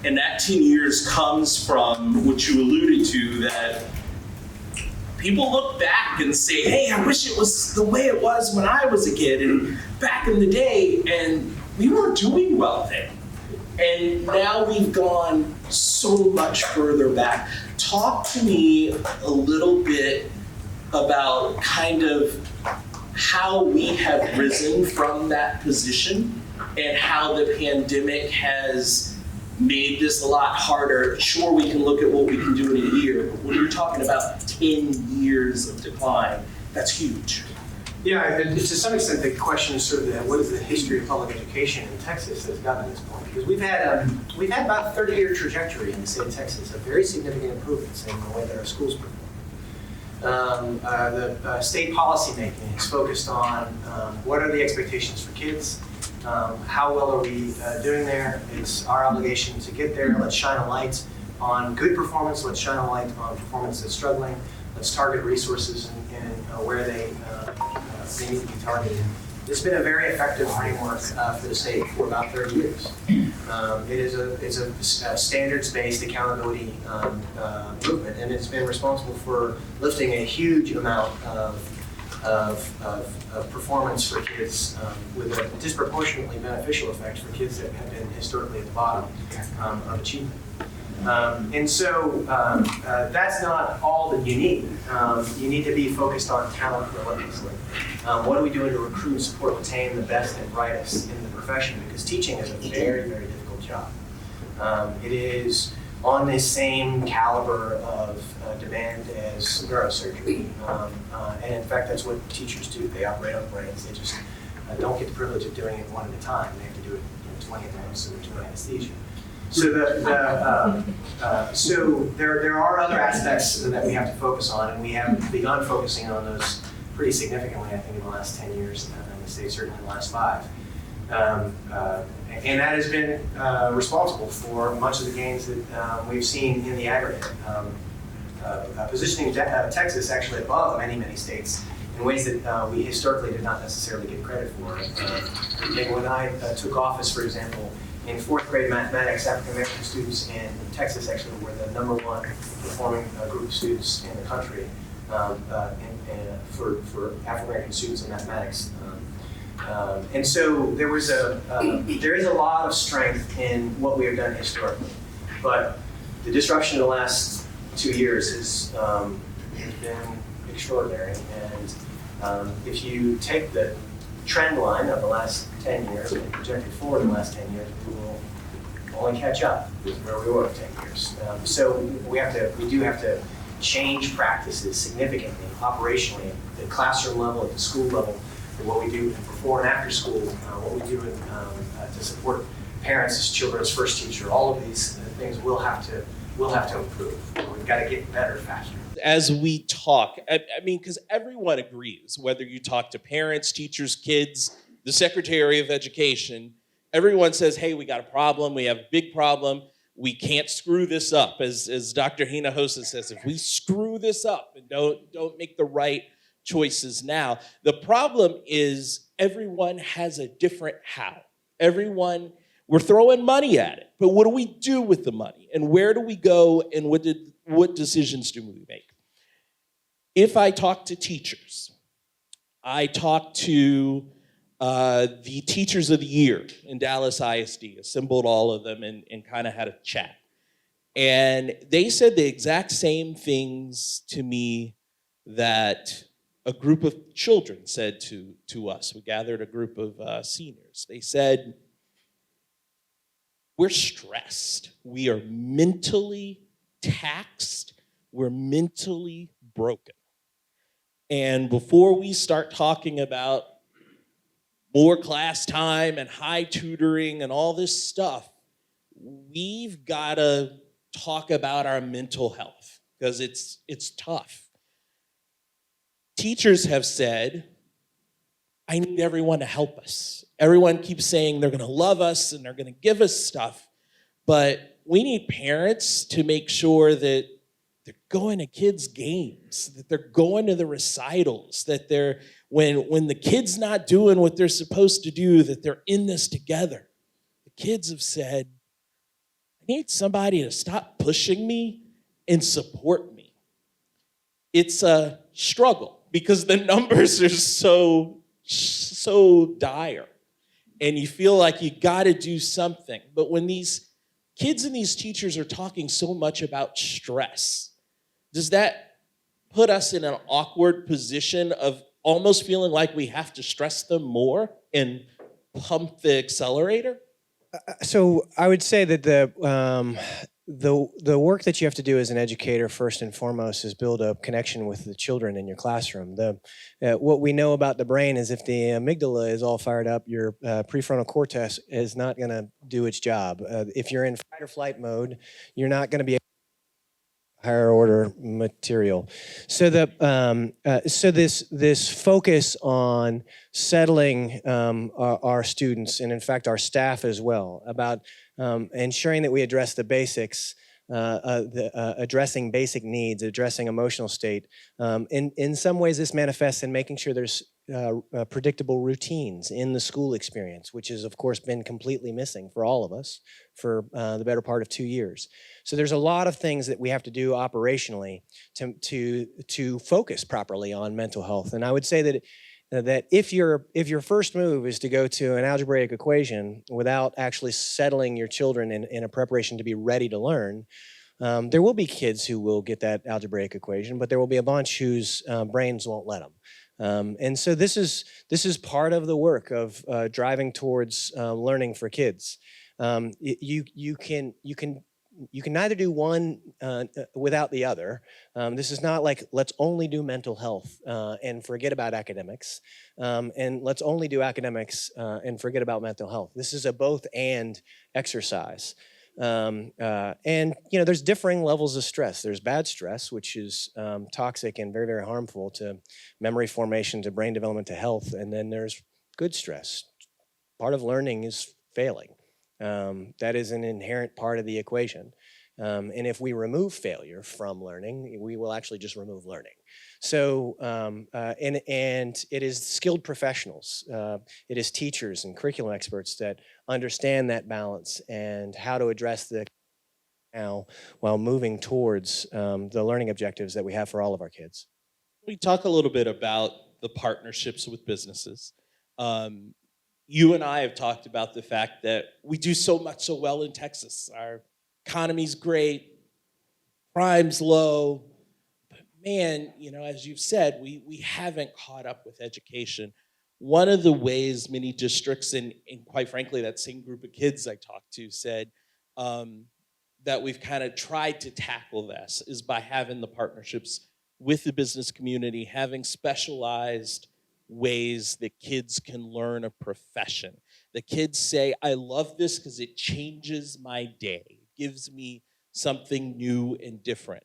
And that 10 years comes from what you alluded to, that people look back and say, hey, I wish it was the way it was when I was a kid and back in the day, and we weren't doing well then. And now we've gone so much further back. Talk to me a little bit about kind of how we have risen from that position and how the pandemic has made this a lot harder. Sure, we can look at what we can do in a year, but when you're talking about 10 years of decline, that's huge. Yeah, and to some extent, the question is sort of what is the history of public education in Texas that's gotten to this point? Because we've had about a 30-year trajectory in the state of Texas of very significant improvements in the way that our schools perform. The state policy making is focused on what are the expectations for kids, how well are we doing there? It's our obligation to get there. Let's shine a light on good performance. Let's shine a light on performance that's struggling. Let's target resources in where they need to be targeted. It's been a very effective framework for the state for about 30 years. It's a standards-based accountability movement, and it's been responsible for lifting a huge amount of performance for kids with a disproportionately beneficial effect for kids that have been historically at the bottom of achievement. And so that's not all that you need. You need to be focused on talent relentlessly. What are we doing to recruit, support, retain the best and brightest in the profession? Because teaching is a very, very difficult job. It is on the same caliber of demand as neurosurgery. And in fact, that's what teachers do. They operate on brains. They just don't get the privilege of doing it one at a time. They have to do it 20 at once, so they're doing anesthesia. So so there are other aspects that we have to focus on, and we have begun focusing on those pretty significantly, I think, in the last 10 years, in the state, certainly in the last 5. And that has been responsible for much of the gains that we've seen in the aggregate, positioning Texas actually above many, many states in ways that we historically did not necessarily get credit for. When I took office, for example, in 4th grade mathematics, African American students in Texas actually were the #1 performing group of students in the country for African American students in mathematics. And so there is a lot of strength in what we have done historically, but the disruption in the last 2 years has been extraordinary. And if you take the trend line of the last 10 years and project it forward in the last 10 years, we will only catch up with where we were in 10 years. So we do have to change practices significantly, operationally, at the classroom level, at the school level, and what we do before and after school, what we do to support parents as children's first teacher. All of these things will have to improve. We've got to get better faster. As we talk, I mean, because everyone agrees, whether you talk to parents, teachers, kids, the Secretary of Education, everyone says, hey, we got a problem, we have a big problem, we can't screw this up. As Dr. Hinojosa says, if we screw this up and don't make the right choices now, the problem is everyone has a different how. We're throwing money at it, but what do we do with the money? And where do we go, and what decisions do we make? If I talk to teachers, I talk to the Teachers of the Year in Dallas ISD, assembled all of them and kind of had a chat. And they said the exact same things to me that a group of children said to us. We gathered a group of seniors. They said, we're stressed. We are mentally taxed. We're mentally broken. And before we start talking about more class time and high tutoring and all this stuff, we've got to talk about our mental health, because it's tough. Teachers have said, I need everyone to help us. Everyone keeps saying they're going to love us and they're going to give us stuff, but we need parents to make sure that they're going to kids' games, that they're going to the recitals, that they're, when the kid's not doing what they're supposed to do, that they're in this together. The kids have said, I need somebody to stop pushing me and support me. It's a struggle because the numbers are so dire, and you feel like you got to do something. But when these kids and these teachers are talking so much about stress, does that put us in an awkward position of almost feeling like we have to stress them more and pump the accelerator? So I would say that the work that you have to do as an educator, first and foremost, is build a connection with the children in your classroom. What we know about the brain is if the amygdala is all fired up, your prefrontal cortex is not going to do its job. If you're in fight or flight mode, you're not going to be higher order material. So this focus on settling our students, and in fact our staff as well, about ensuring that we address the basics, addressing basic needs, addressing emotional state. In some ways this manifests in making sure there's predictable routines in the school experience, which has of course been completely missing for all of us for the better part of 2 years. So there's a lot of things that we have to do operationally to focus properly on mental health. And I would say that if your first move is to go to an algebraic equation without actually settling your children in a preparation to be ready to learn, there will be kids who will get that algebraic equation, but there will be a bunch whose brains won't let them. And so this is part of the work of driving towards learning for kids. You can neither do one without the other. This is not like let's only do mental health and forget about academics, and let's only do academics and forget about mental health. This is a both and exercise. And there's differing levels of stress. There's bad stress, which is toxic and very, very harmful to memory formation, to brain development, to health. And then there's good stress. Part of learning is failing. That is an inherent part of the equation. And if we remove failure from learning, we will actually just remove learning. So, and it is skilled professionals, it is teachers and curriculum experts that understand that balance and how to address the now while moving towards the learning objectives that we have for all of our kids. We talk a little bit about the partnerships with businesses. You and I have talked about the fact that we do so well in Texas. Our economy's great, crime's low, but man, as you've said, we haven't caught up with education. One of the ways many districts, and quite frankly, that same group of kids I talked to said that we've kind of tried to tackle this is by having the partnerships with the business community, having specialized ways that kids can learn a profession. The kids say, I love this because it changes my day. It gives me something new and different.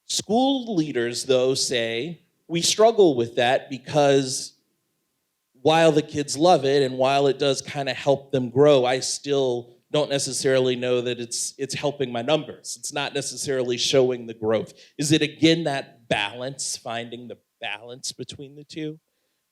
School leaders, though, say, we struggle with that because while the kids love it and while it does kind of help them grow, I still don't necessarily know that it's helping my numbers. It's not necessarily showing the growth. Is it, again, that balance, finding the balance between the two?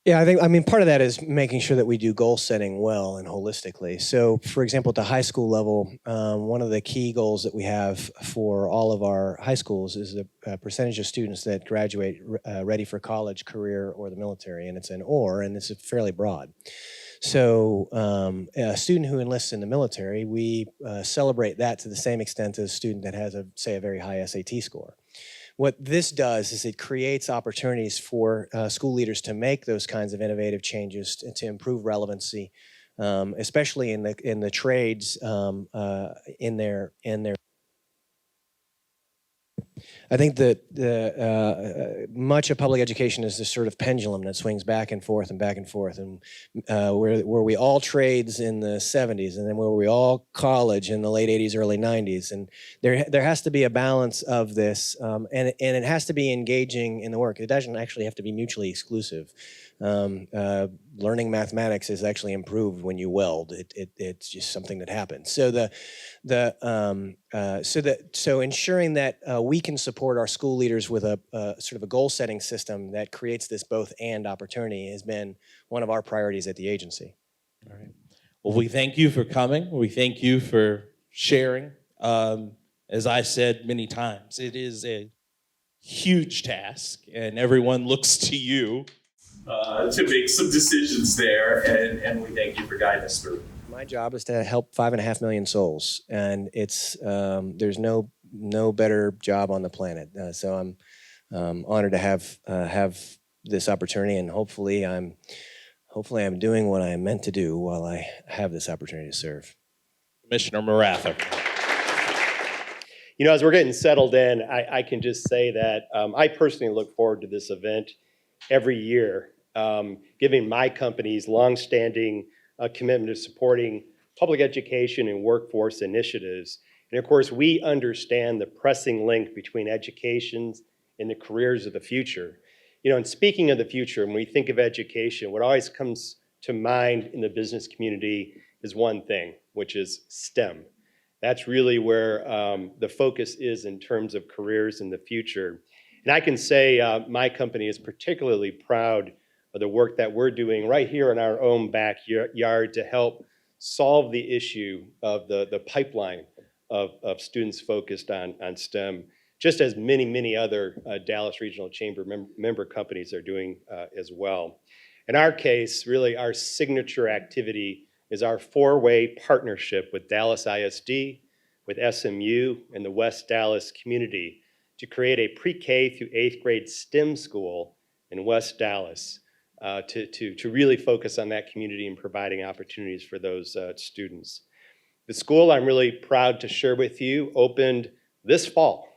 Yeah, I mean, part of that is making sure that we do goal setting well and holistically. So, for example, at the high school level, one of the key goals that we have for all of our high schools is the percentage of students that graduate ready for college, career, or the military, and it's an or, and this is fairly broad. So, a student who enlists in the military, we celebrate that to the same extent as a student that has, say, a very high SAT score. What this does is it creates opportunities for school leaders to make those kinds of innovative changes to improve relevancy, especially in the trades in their. I think that much of public education is this sort of pendulum that swings back and forth, and where we all trades in the 70s, and then where we all college in the late 80s, early 90s, and there has to be a balance of this, and it has to be engaging in the work. It doesn't actually have to be mutually exclusive. Learning mathematics is actually improved when you weld. It's just something that happens. So so ensuring that we can support our school leaders with a sort of a goal-setting system that creates this both-and opportunity has been one of our priorities at the agency. All right. Well, we thank you for coming. We thank you for sharing. As I said many times, it is a huge task, and everyone looks to you to make some decisions there, and we thank you for guiding us through. My job is to help 5.5 million souls, and it's there's no better job on the planet. So I'm honored to have this opportunity, and hopefully I'm doing what I'm meant to do while I have this opportunity to serve. Commissioner Morath. As we're getting settled in, I can just say that I personally look forward to this event every year, giving my company's longstanding commitment to supporting public education and workforce initiatives. And of course, we understand the pressing link between education and the careers of the future. And speaking of the future, when we think of education, what always comes to mind in the business community is one thing, which is STEM. That's really where the focus is in terms of careers in the future. And I can say my company is particularly proud of the work that we're doing right here in our own backyard to help solve the issue of the pipeline of students focused on STEM, just as many other Dallas Regional Chamber member companies are doing as well. In our case, really our signature activity is our four-way partnership with Dallas ISD, with SMU, and the West Dallas community to create a pre-K through 8th grade STEM school in West Dallas to really focus on that community and providing opportunities for those students. The school, I'm really proud to share with you, opened this fall,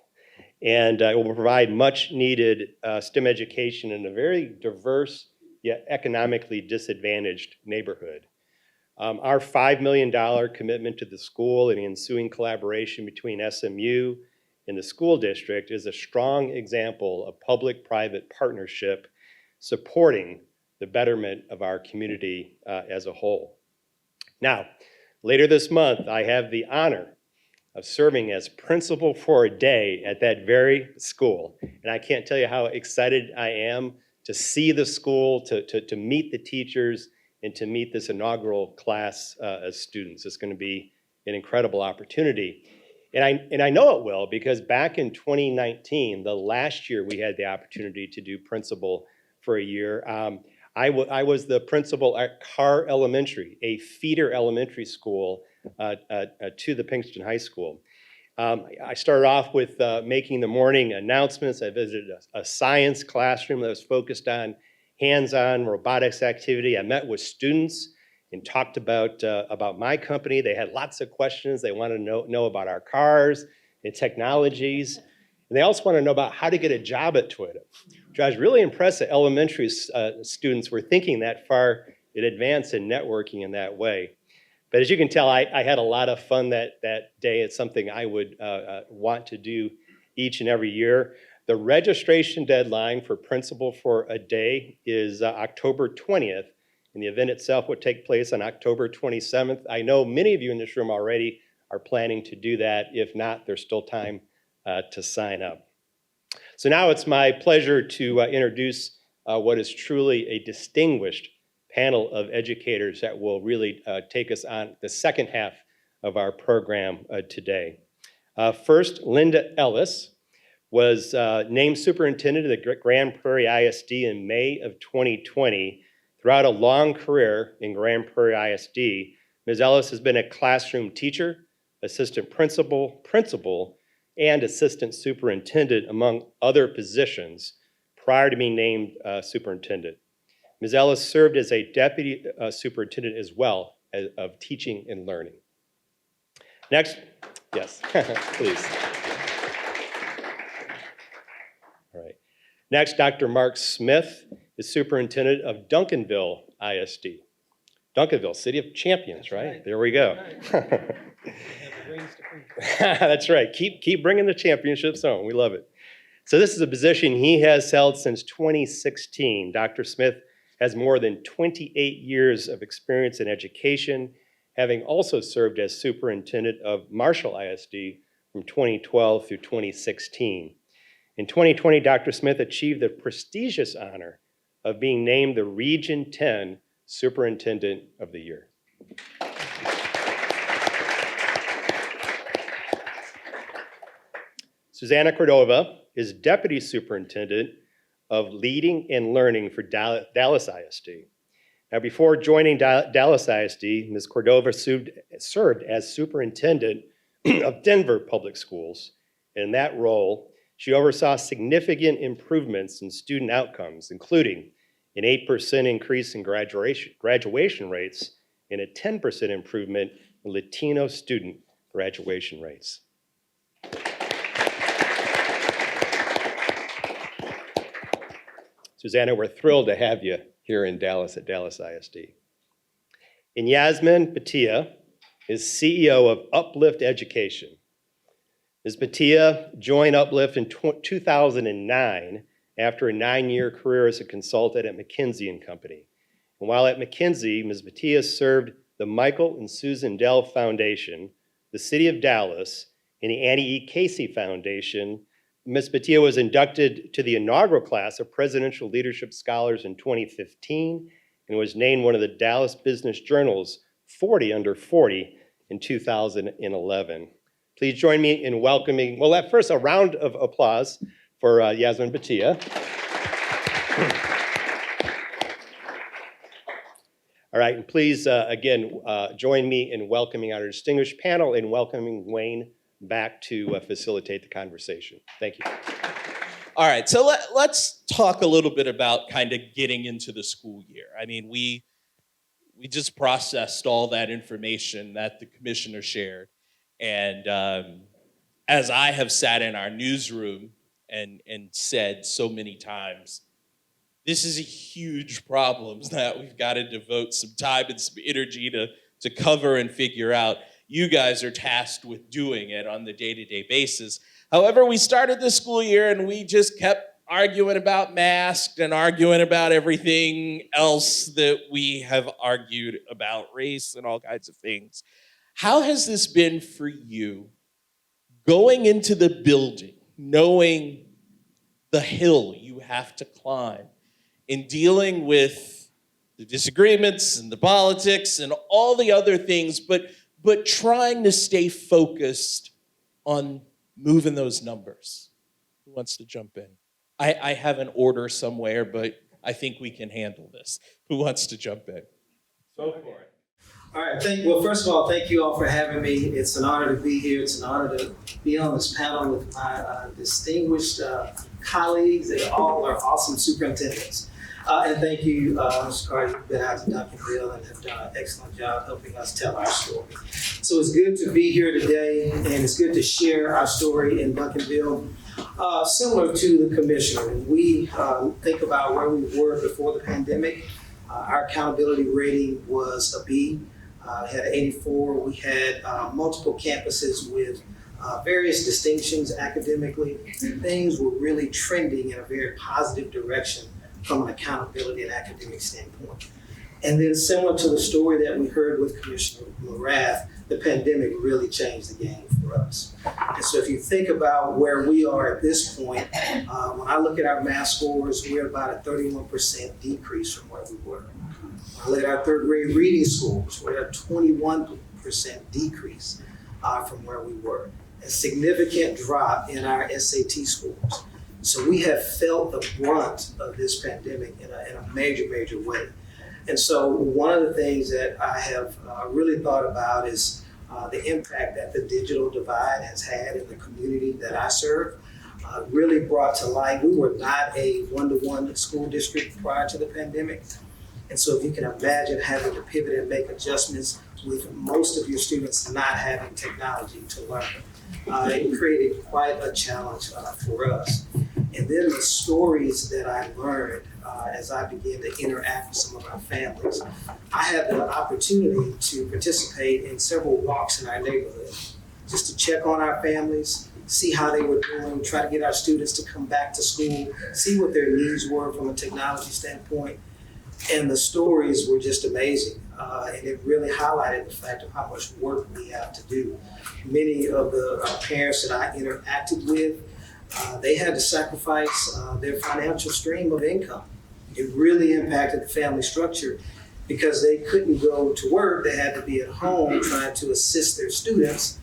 and it will provide much needed STEM education in a very diverse yet economically disadvantaged neighborhood. Our $5 million commitment to the school and the ensuing collaboration between SMU and the school district is a strong example of public-private partnership supporting the betterment of our community as a whole. Now, later this month, I have the honor of serving as principal for a day at that very school. And I can't tell you how excited I am to see the school, to meet the teachers, and to meet this inaugural class as students. It's going to be an incredible opportunity. And I know it will, because back in 2019, the last year we had the opportunity to do principal for a year, I was the principal at Carr Elementary, a feeder elementary school to the Pinkston High School. I started off with making the morning announcements. I visited a science classroom that was focused on hands-on robotics activity. I met with students and talked about my company. They had lots of questions. They wanted to know about our cars and technologies. And they also wanted to know about how to get a job at Toyota, which I was really impressed that elementary students were thinking that far in advance and networking in that way. But as you can tell, I had a lot of fun that day. It's something I would want to do each and every year. The registration deadline for Principal for a Day is October 20th, and the event itself would take place on October 27th. I know many of you in this room already are planning to do that. If not, there's still time to sign up. So now it's my pleasure to introduce what is truly a distinguished panel of educators that will really take us on the second half of our program today. First, Linda Ellis was named superintendent of the Grand Prairie ISD in May of 2020. Throughout a long career in Grand Prairie ISD, Ms. Ellis has been a classroom teacher, assistant principal, and assistant superintendent, among other positions, prior to being named superintendent. Ms. Ellis served as a deputy superintendent as well of teaching and learning. Next, yes, please. All right. Next, Dr. Marc Smith is superintendent of Duncanville ISD. Duncanville, City of Champions, right? There we go. That's right. Keep bringing the championships home. We love it. So this is a position he has held since 2016. Dr. Smith has more than 28 years of experience in education, having also served as superintendent of Marshall ISD from 2012 through 2016. In 2020, Dr. Smith achieved the prestigious honor of being named the Region 10 Superintendent of the Year. Susanna Cordova is Deputy Superintendent of Leading and Learning for Dallas ISD. Now, before joining Dallas ISD, Ms. Cordova served as Superintendent of Denver Public Schools. In that role, she oversaw significant improvements in student outcomes, including an 8% increase in graduation rates and a 10% improvement in Latino student graduation rates. Susanna, we're thrilled to have you here in Dallas at Dallas ISD. And Yasmin Bhatia is CEO of Uplift Education. Ms. Bhatia joined Uplift in 2009 after a 9-year career as a consultant at McKinsey & Company. And while at McKinsey, Ms. Bhatia served the Michael and Susan Dell Foundation, the City of Dallas, and the Annie E. Casey Foundation. Ms. Bhatia was inducted to the inaugural class of Presidential Leadership Scholars in 2015 and was named one of the Dallas Business Journal's 40 Under 40 in 2011. Please join me in welcoming, well, at first, a round of applause for Yasmin Bhatia. All right, and please, again, join me in welcoming our distinguished panel and welcoming Wayne back to facilitate the conversation. Thank you. All right, so let's talk a little bit about kind of getting into the school year. I mean, we just processed all that information that the commissioner shared. And as I have sat in our newsroom and said so many times, this is a huge problem that we've got to devote some time and some energy to cover and figure out. You guys are tasked with doing it on the day-to-day basis. However, we started the school year and we just kept arguing about masks and arguing about everything else that we have argued about, race and all kinds of things. How has this been for you going into the building, knowing the hill you have to climb, in dealing with the disagreements and the politics and all the other things, but trying to stay focused on moving those numbers? Who wants to jump in? I have an order somewhere, but I think we can handle this. Who wants to jump in? Go for it. All right, well, first of all, thank you all for having me. It's an honor to be here. It's an honor to be on this panel with my distinguished colleagues. They all are awesome superintendents. And thank you, Mr. Carter. You've been out to Duncanville and have done an excellent job helping us tell our story. So it's good to be here today, and it's good to share our story in Duncanville. Similar to the commissioner, when we think about where we were before the pandemic, our accountability rating was a B. Had 84. We had multiple campuses with various distinctions academically. Things were really trending in a very positive direction from an accountability and academic standpoint. And then similar to the story that we heard with Commissioner Morath, the pandemic really changed the game for us. And so if you think about where we are at this point, when I look at our math scores, we're about a 31% decrease from where we were. When I look at our third grade reading scores, we're at a 21% decrease from where we were. A significant drop in our SAT scores. So we have felt the brunt of this pandemic in a major, major way. And so one of the things that I have really thought about is the impact that the digital divide has had in the community that I serve. Really brought to light, we were not a one-to-one school district prior to the pandemic. And so if you can imagine having to pivot and make adjustments with most of your students not having technology to learn, it created quite a challenge for us. And then the stories that I learned as I began to interact with some of our families, I had the opportunity to participate in several walks in our neighborhood, just to check on our families, see how they were doing, try to get our students to come back to school, see what their needs were from a technology standpoint. And the stories were just amazing. And it really highlighted the fact of how much work we have to do. Many of the parents that I interacted with, they had to sacrifice their financial stream of income. It really impacted the family structure because they couldn't go to work. They had to be at home trying to assist their students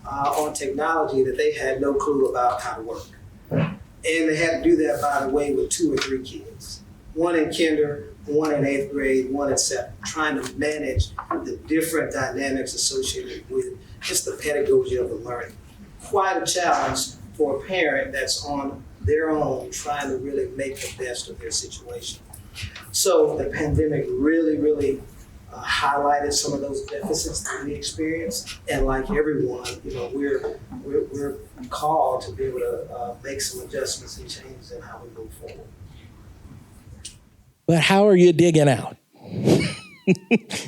on technology that they had no clue about how to work. And they had to do that, by the way, with 2 or 3 kids. One in kinder, one in 8th grade, one in 7th, trying to manage the different dynamics associated with just the pedagogy of the learning. Quite a challenge for a parent that's on their own trying to really make the best of their situation. So the pandemic really highlighted some of those deficits that we experienced. And like everyone, we're called to be able to make some adjustments and changes in how we move forward. but how are you digging out?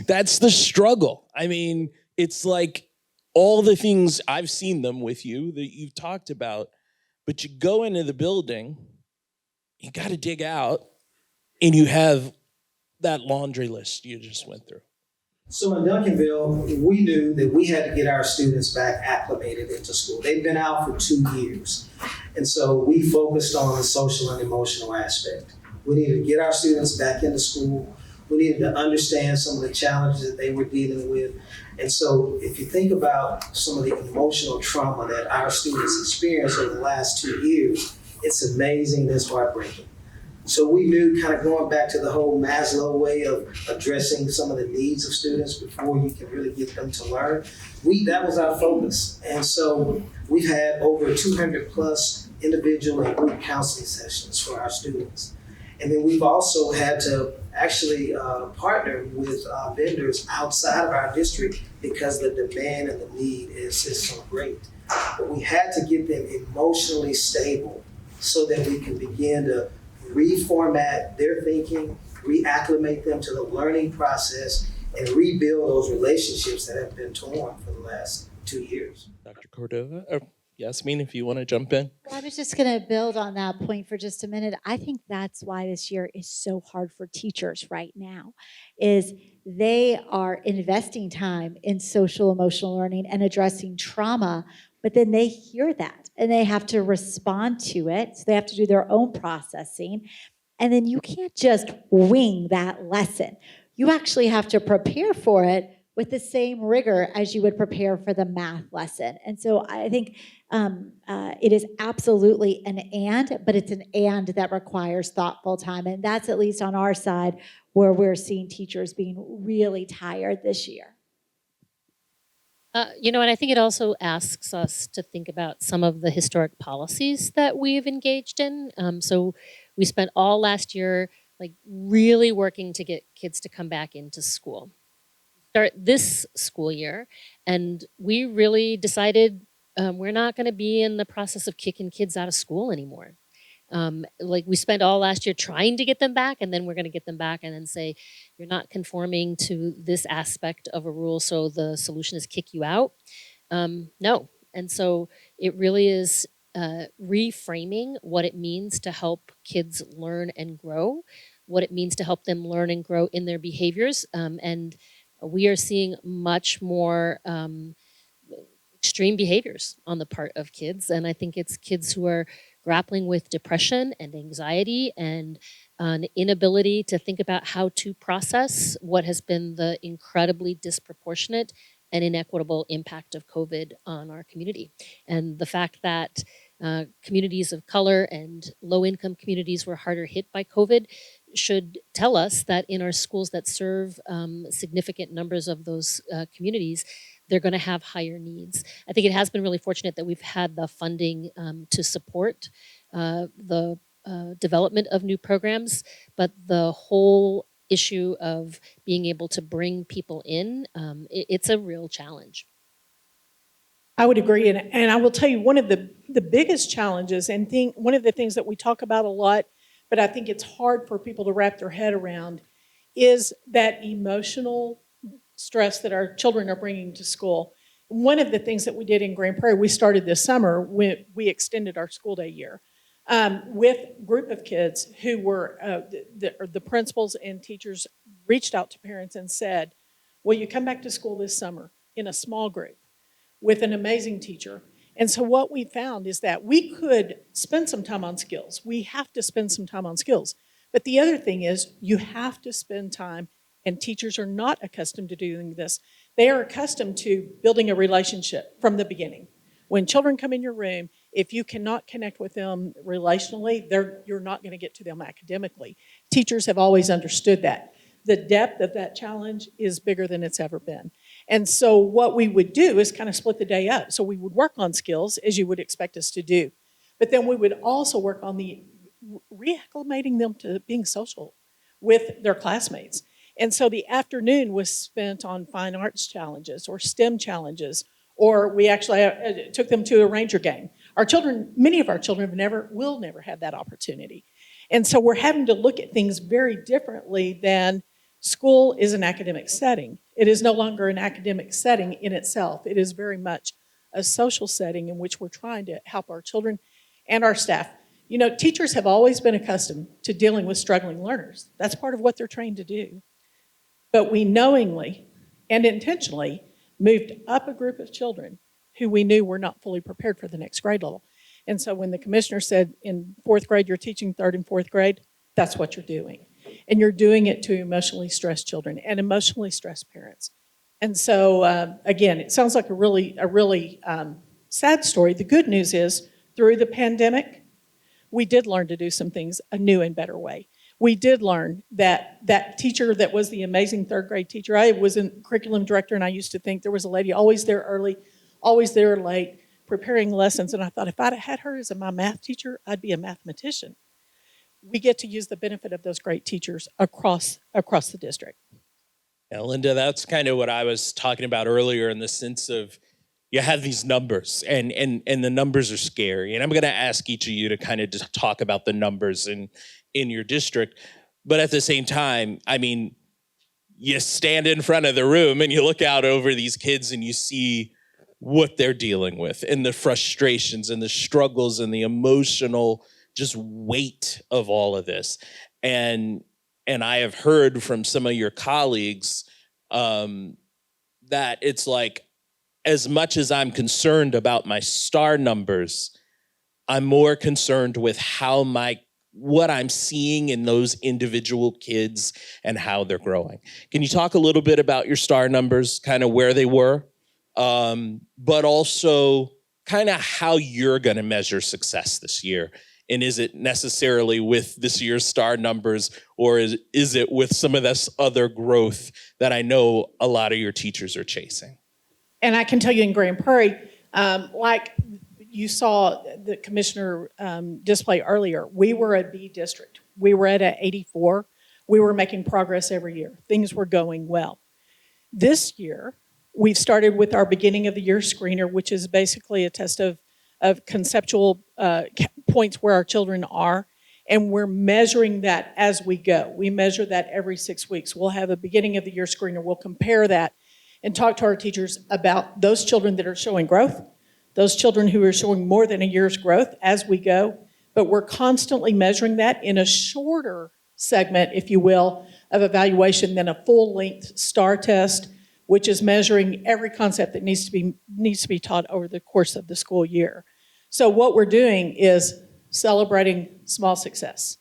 That's the struggle. I mean, it's like all the things, I've seen them with you that you've talked about, but you go into the building, you got to dig out, and you have that laundry list you just went through. So in Duncanville, we knew that we had to get our students back acclimated into school. They've been out for 2 years. And so we focused on the social and emotional aspect. We needed to get our students back into school. We needed to understand some of the challenges that they were dealing with. And so if you think about some of the emotional trauma that our students experienced over the last 2 years, it's amazing, it's heartbreaking. So we knew, kind of going back to the whole Maslow way of addressing some of the needs of students before you can really get them to learn, that was our focus. And so we've had over 200 plus individual and group counseling sessions for our students. And then we've also had to actually partner with vendors outside of our district because the demand and the need is so great. But we had to get them emotionally stable so that we can begin to reformat their thinking, reacclimate them to the learning process, and rebuild those relationships that have been torn for the last 2 years. Dr. Cordova, or Yasmin, if you want to jump in. Well, I was just going to build on that point for just a minute. I think that's why this year is so hard for teachers right now, is they are investing time in social emotional learning and addressing trauma, but then they hear that and they have to respond to it. So they have to do their own processing. And then you can't just wing that lesson. You actually have to prepare for it with the same rigor as you would prepare for the math lesson. And so I think it is absolutely an and, but it's an and that requires thoughtful time. And that's at least on our side where we're seeing teachers being really tired this year. And I think it also asks us to think about some of the historic policies that we've engaged in. So we spent all last year really working to get kids to come back into school. Start this school year, and we really decided we're not going to be in the process of kicking kids out of school anymore. We spent all last year trying to get them back, and then we're going to get them back and then say, you're not conforming to this aspect of a rule, so the solution is kick you out. No. And so it really is reframing what it means to help kids learn and grow, what it means to help them learn and grow in their behaviors. And we are seeing much more extreme behaviors on the part of kids. And I think it's kids who are grappling with depression and anxiety and an inability to think about how to process what has been the incredibly disproportionate and inequitable impact of COVID on our community. And the fact that communities of color and low-income communities were harder hit by COVID should tell us that in our schools that serve significant numbers of those communities, they're going to have higher needs. I think it has been really fortunate that we've had the funding to support the development of new programs, but the whole issue of being able to bring people in, it's a real challenge. I would agree, and I will tell you one of the biggest challenges, and one of the things that we talk about a lot, but I think it's hard for people to wrap their head around, is that emotional stress that our children are bringing to school. One of the things that we did in Grand Prairie, we started this summer when we extended our school day year with a group of kids who were, the principals and teachers reached out to parents and said, will you come back to school this summer in a small group with an amazing teacher? And so what we found is that we could spend some time on skills. We have to spend some time on skills. But the other thing is you have to spend time, and teachers are not accustomed to doing this. They are accustomed to building a relationship from the beginning. When children come in your room, if you cannot connect with them relationally, you're not going to get to them academically. Teachers have always understood that. The depth of that challenge is bigger than it's ever been. And so what we would do is kind of split the day up. So we would work on skills, as you would expect us to do. But then we would also work on the reacclimating them to being social with their classmates. And so the afternoon was spent on fine arts challenges or STEM challenges, or we actually took them to a ranger game. Many of our children will never have that opportunity. And so we're having to look at things very differently than school is an academic setting. It is no longer an academic setting in itself. It is very much a social setting in which we're trying to help our children and our staff. You know, teachers have always been accustomed to dealing with struggling learners. That's part of what they're trained to do. But we knowingly and intentionally moved up a group of children who we knew were not fully prepared for the next grade level. And so when the commissioner said in fourth grade, you're teaching third and fourth grade, that's what you're doing. And you're doing it to emotionally stressed children and emotionally stressed parents. And so, again, it sounds like a really sad story. The good news is, through the pandemic, we did learn to do some things a new and better way. We did learn that that teacher that was the amazing third grade teacher, I was a curriculum director, and I used to think there was a lady always there early, always there late, preparing lessons. And I thought, if I'd have had her as my math teacher, I'd be a mathematician. We get to use the benefit of those great teachers across the district. Yeah, Linda, that's kind of what I was talking about earlier, in the sense of you have these numbers and the numbers are scary. And I'm going to ask each of you to kind of just talk about the numbers in your district. But at the same time, I mean, you stand in front of the room and you look out over these kids and you see what they're dealing with, and the frustrations and the struggles and the emotional just weight of all of this. And I have heard from some of your colleagues that it's like, as much as I'm concerned about my star numbers, I'm more concerned with what I'm seeing in those individual kids and how they're growing. Can you talk a little bit about your star numbers, kind of where they were, but also kind of how you're going to measure success this year? And is it necessarily with this year's star numbers, or is it with some of this other growth that I know a lot of your teachers are chasing? And I can tell you in Grand Prairie, like you saw the commissioner display earlier, we were a B district. We were at an 84. We were making progress every year. Things were going well. This year, we've started with our beginning of the year screener, which is basically a test of conceptual points where our children are, and we're measuring that as we go. We measure that every 6 weeks. We'll have a beginning of the year screener. We'll compare that and talk to our teachers about those children that are showing growth, those children who are showing more than a year's growth as we go. But we're constantly measuring that in a shorter segment, if you will, of evaluation than a full-length STAR test, which is measuring every concept that needs to be taught over the course of the school year. So what we're doing is celebrating small success.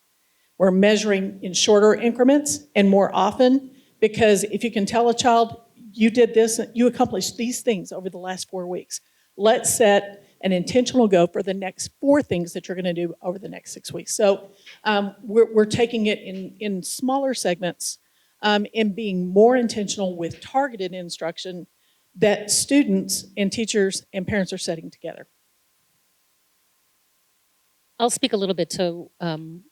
We're measuring in shorter increments and more often, because if you can tell a child, you did this, you accomplished these things over the last 4 weeks, let's set an intentional goal for the next 4 things that you're going to do over the next 6 weeks. So we're taking it in smaller segments and being more intentional with targeted instruction that students and teachers and parents are setting together. I'll speak a little bit to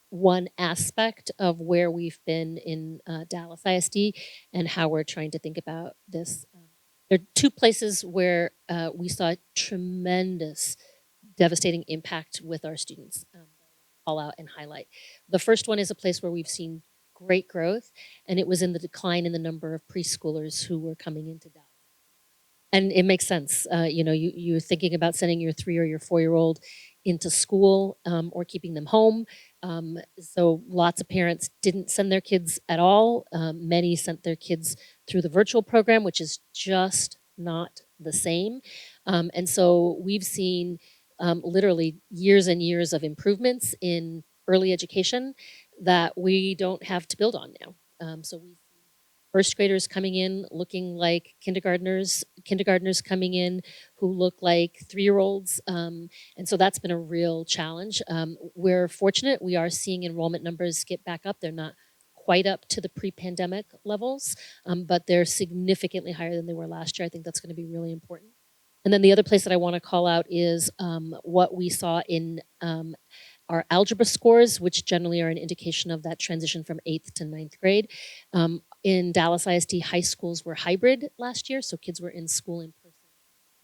one aspect of where we've been in Dallas ISD and how we're trying to think about this. There are 2 places where we saw tremendous, devastating impact with our students. Call out and highlight. The first one is a place where we've seen great growth, and it was in the decline in the number of preschoolers who were coming into Dallas. And it makes sense. You're thinking about sending your 3 or your 4-year-old into school or keeping them home. So lots of parents didn't send their kids at all. Many sent their kids through the virtual program, which is just not the same. And so we've seen literally years and years of improvements in early education that we don't have to build on now. So we see first graders coming in looking like kindergartners coming in who look like 3-year-olds. And so that's been a real challenge. We're fortunate. We are seeing enrollment numbers get back up. They're not quite up to the pre-pandemic levels, but they're significantly higher than they were last year. I think that's going to be really important. And then the other place that I want to call out is what we saw in our algebra scores, which generally are an indication of that transition from 8th to 9th grade. In Dallas ISD, high schools were hybrid last year, so kids were in school in person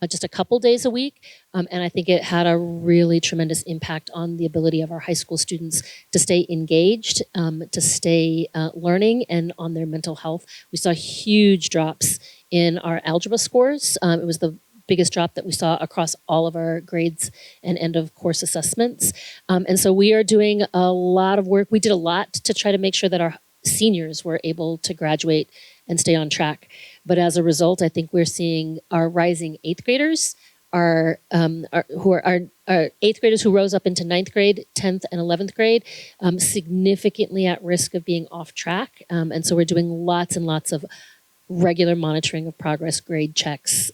just a couple days a week. And I think it had a really tremendous impact on the ability of our high school students to stay engaged, to stay learning, and on their mental health. We saw huge drops in our algebra scores. It was the biggest drop that we saw across all of our grades and end of course assessments. And so we are doing a lot of work. We did a lot to try to make sure that our seniors were able to graduate and stay on track. But as a result, I think we're seeing our rising eighth graders, our eighth graders who rose up into ninth grade, 10th and 11th grade, significantly at risk of being off track. And so we're doing lots and lots of regular monitoring of progress, grade checks,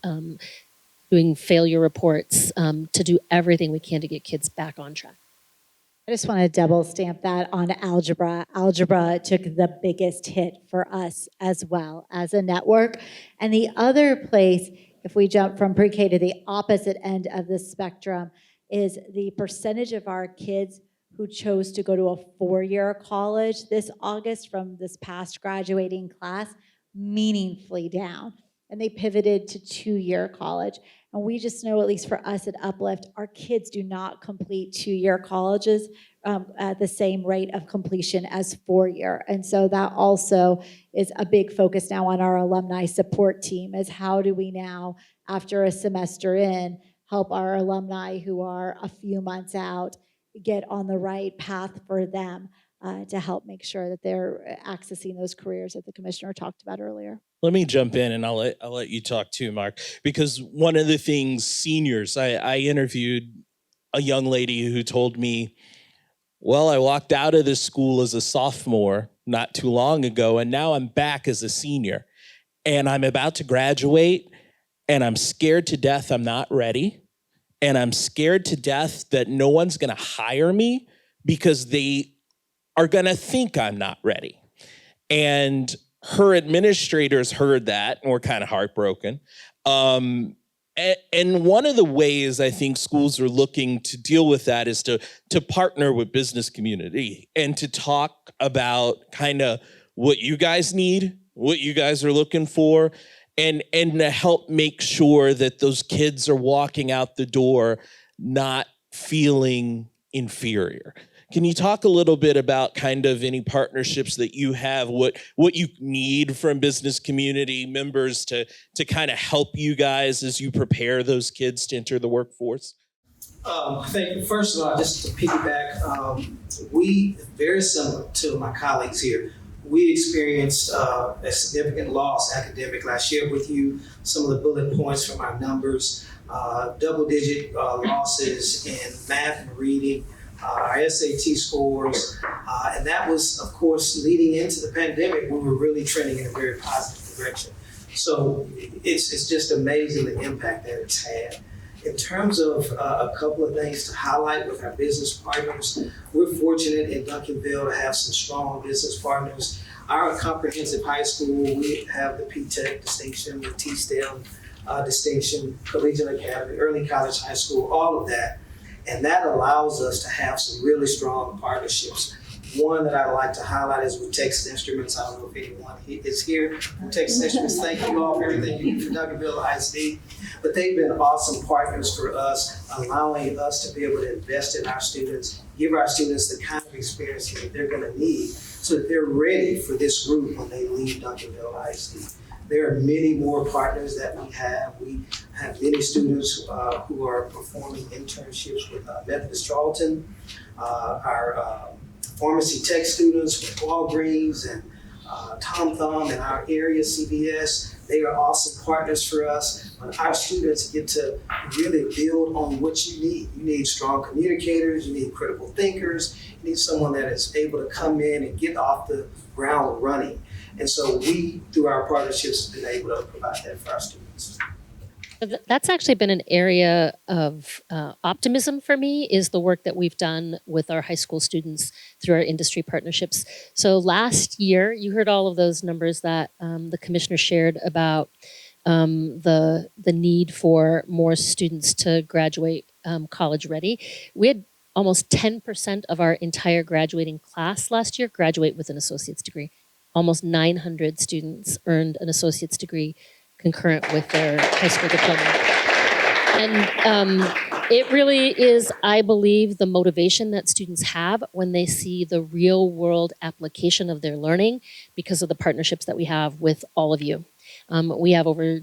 doing failure reports, to do everything we can to get kids back on track. I just want to double stamp that on algebra. Algebra took the biggest hit for us as well as a network. And the other place, if we jump from pre-K to the opposite end of the spectrum, is the percentage of our kids who chose to go to a four-year college this August from this past graduating class, meaningfully down. And they pivoted to two-year college. And we just know, at least for us at Uplift, our kids do not complete two-year colleges at the same rate of completion as four-year. And so that also is a big focus now on our alumni support team, is how do we now, after a semester in, help our alumni who are a few months out get on the right path for them, to help make sure that they're accessing those careers that the commissioner talked about earlier. Let me jump in and I'll let you talk too, Marc, because one of the things seniors, I interviewed a young lady who told me, well, I walked out of this school as a sophomore not too long ago, and now I'm back as a senior. And I'm about to graduate, and I'm scared to death I'm not ready. And I'm scared to death that no one's gonna hire me because they are gonna think I'm not ready. And her administrators heard that and were kind of heartbroken. And one of the ways I think schools are looking to deal with that is to partner with business community and to talk about kind of what you guys need, what you guys are looking for, and to help make sure that those kids are walking out the door not feeling inferior. Can you talk a little bit about kind of any partnerships that you have, what you need from business community members to kind of help you guys as you prepare those kids to enter the workforce? Thank you. First of all, just to piggyback, we, very similar to my colleagues here, we experienced a significant loss academic. I shared with you some of the bullet points from our numbers, double-digit losses in math and reading, our SAT scores, and that was, of course, leading into the pandemic. We were really trending in a very positive direction. So it's just amazing the impact that it's had. In terms of a couple of things to highlight with our business partners, we're fortunate in Duncanville to have some strong business partners. Our comprehensive high school, we have the P-TECH distinction, the T-STEM distinction, Collegiate Academy, early college, high school, all of that. And that allows us to have some really strong partnerships. One that I like to highlight is with Texas Instruments. I don't know if anyone is here from Texas Instruments. Thank you all for everything you do for Duncanville ISD. But they've been awesome partners for us, allowing us to be able to invest in our students, give our students the kind of experience that they're going to need so that they're ready for this group when they leave Duncanville ISD. There are many more partners that we have. We have many students who are performing internships with Methodist Charlton, our pharmacy tech students with Walgreens and Tom Thumb in our area, CVS. They are awesome partners for us. But our students get to really build on what you need. You need strong communicators, you need critical thinkers, you need someone that is able to come in and get off the ground running. And so we, through our partnerships, have been able to provide that for our students. That's actually been an area of optimism for me, is the work that we've done with our high school students through our industry partnerships. So last year, you heard all of those numbers that the commissioner shared about the need for more students to graduate college ready. We had almost 10% of our entire graduating class last year graduate with an associate's degree. Almost 900 students earned an associate's degree concurrent with their high school diploma. And it really is, I believe, the motivation that students have when they see the real world application of their learning because of the partnerships that we have with all of you. We have over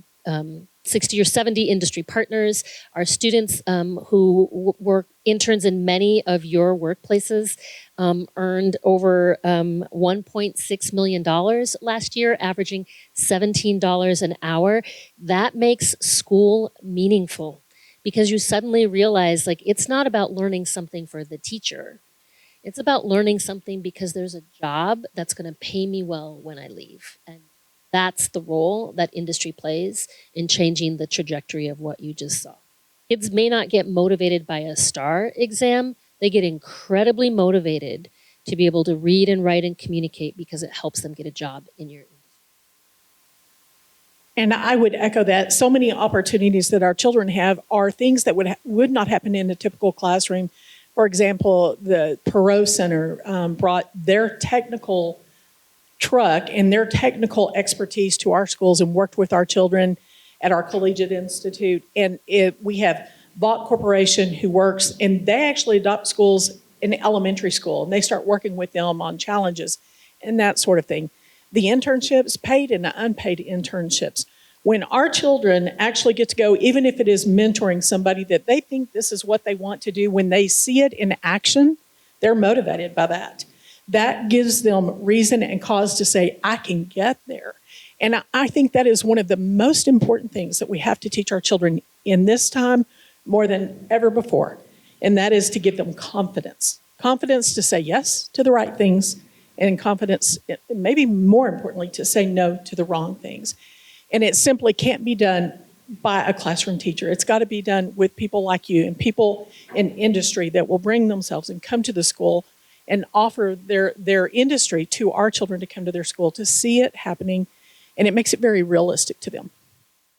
60 or 70 industry partners. Our students who work interns in many of your workplaces earned over $1.6 million last year, averaging $17 an hour. That makes school meaningful because you suddenly realize like it's not about learning something for the teacher. It's about learning something because there's a job that's going to pay me well when I leave. And that's the role that industry plays in changing the trajectory of what you just saw. Kids may not get motivated by a STAR exam. They get incredibly motivated to be able to read and write and communicate because it helps them get a job in your industry. And I would echo that. So many opportunities that our children have are things that would not happen in a typical classroom. For example, the Perot Center brought their technical truck and their technical expertise to our schools and worked with our children at our collegiate institute. And we have Vought Corporation who works, and they actually adopt schools in elementary school, and they start working with them on challenges and that sort of thing. The internships, paid and unpaid internships. When our children actually get to go, even if it is mentoring somebody that they think this is what they want to do, when they see it in action, they're motivated by that. That gives them reason and cause to say, I can get there. And I think that is one of the most important things that we have to teach our children in this time more than ever before. And that is to give them confidence. Confidence to say yes to the right things, and confidence, maybe more importantly, to say no to the wrong things. And it simply can't be done by a classroom teacher. It's got to be done with people like you and people in industry that will bring themselves and come to the school and offer their industry to our children to come to their school to see it happening, and it makes it very realistic to them.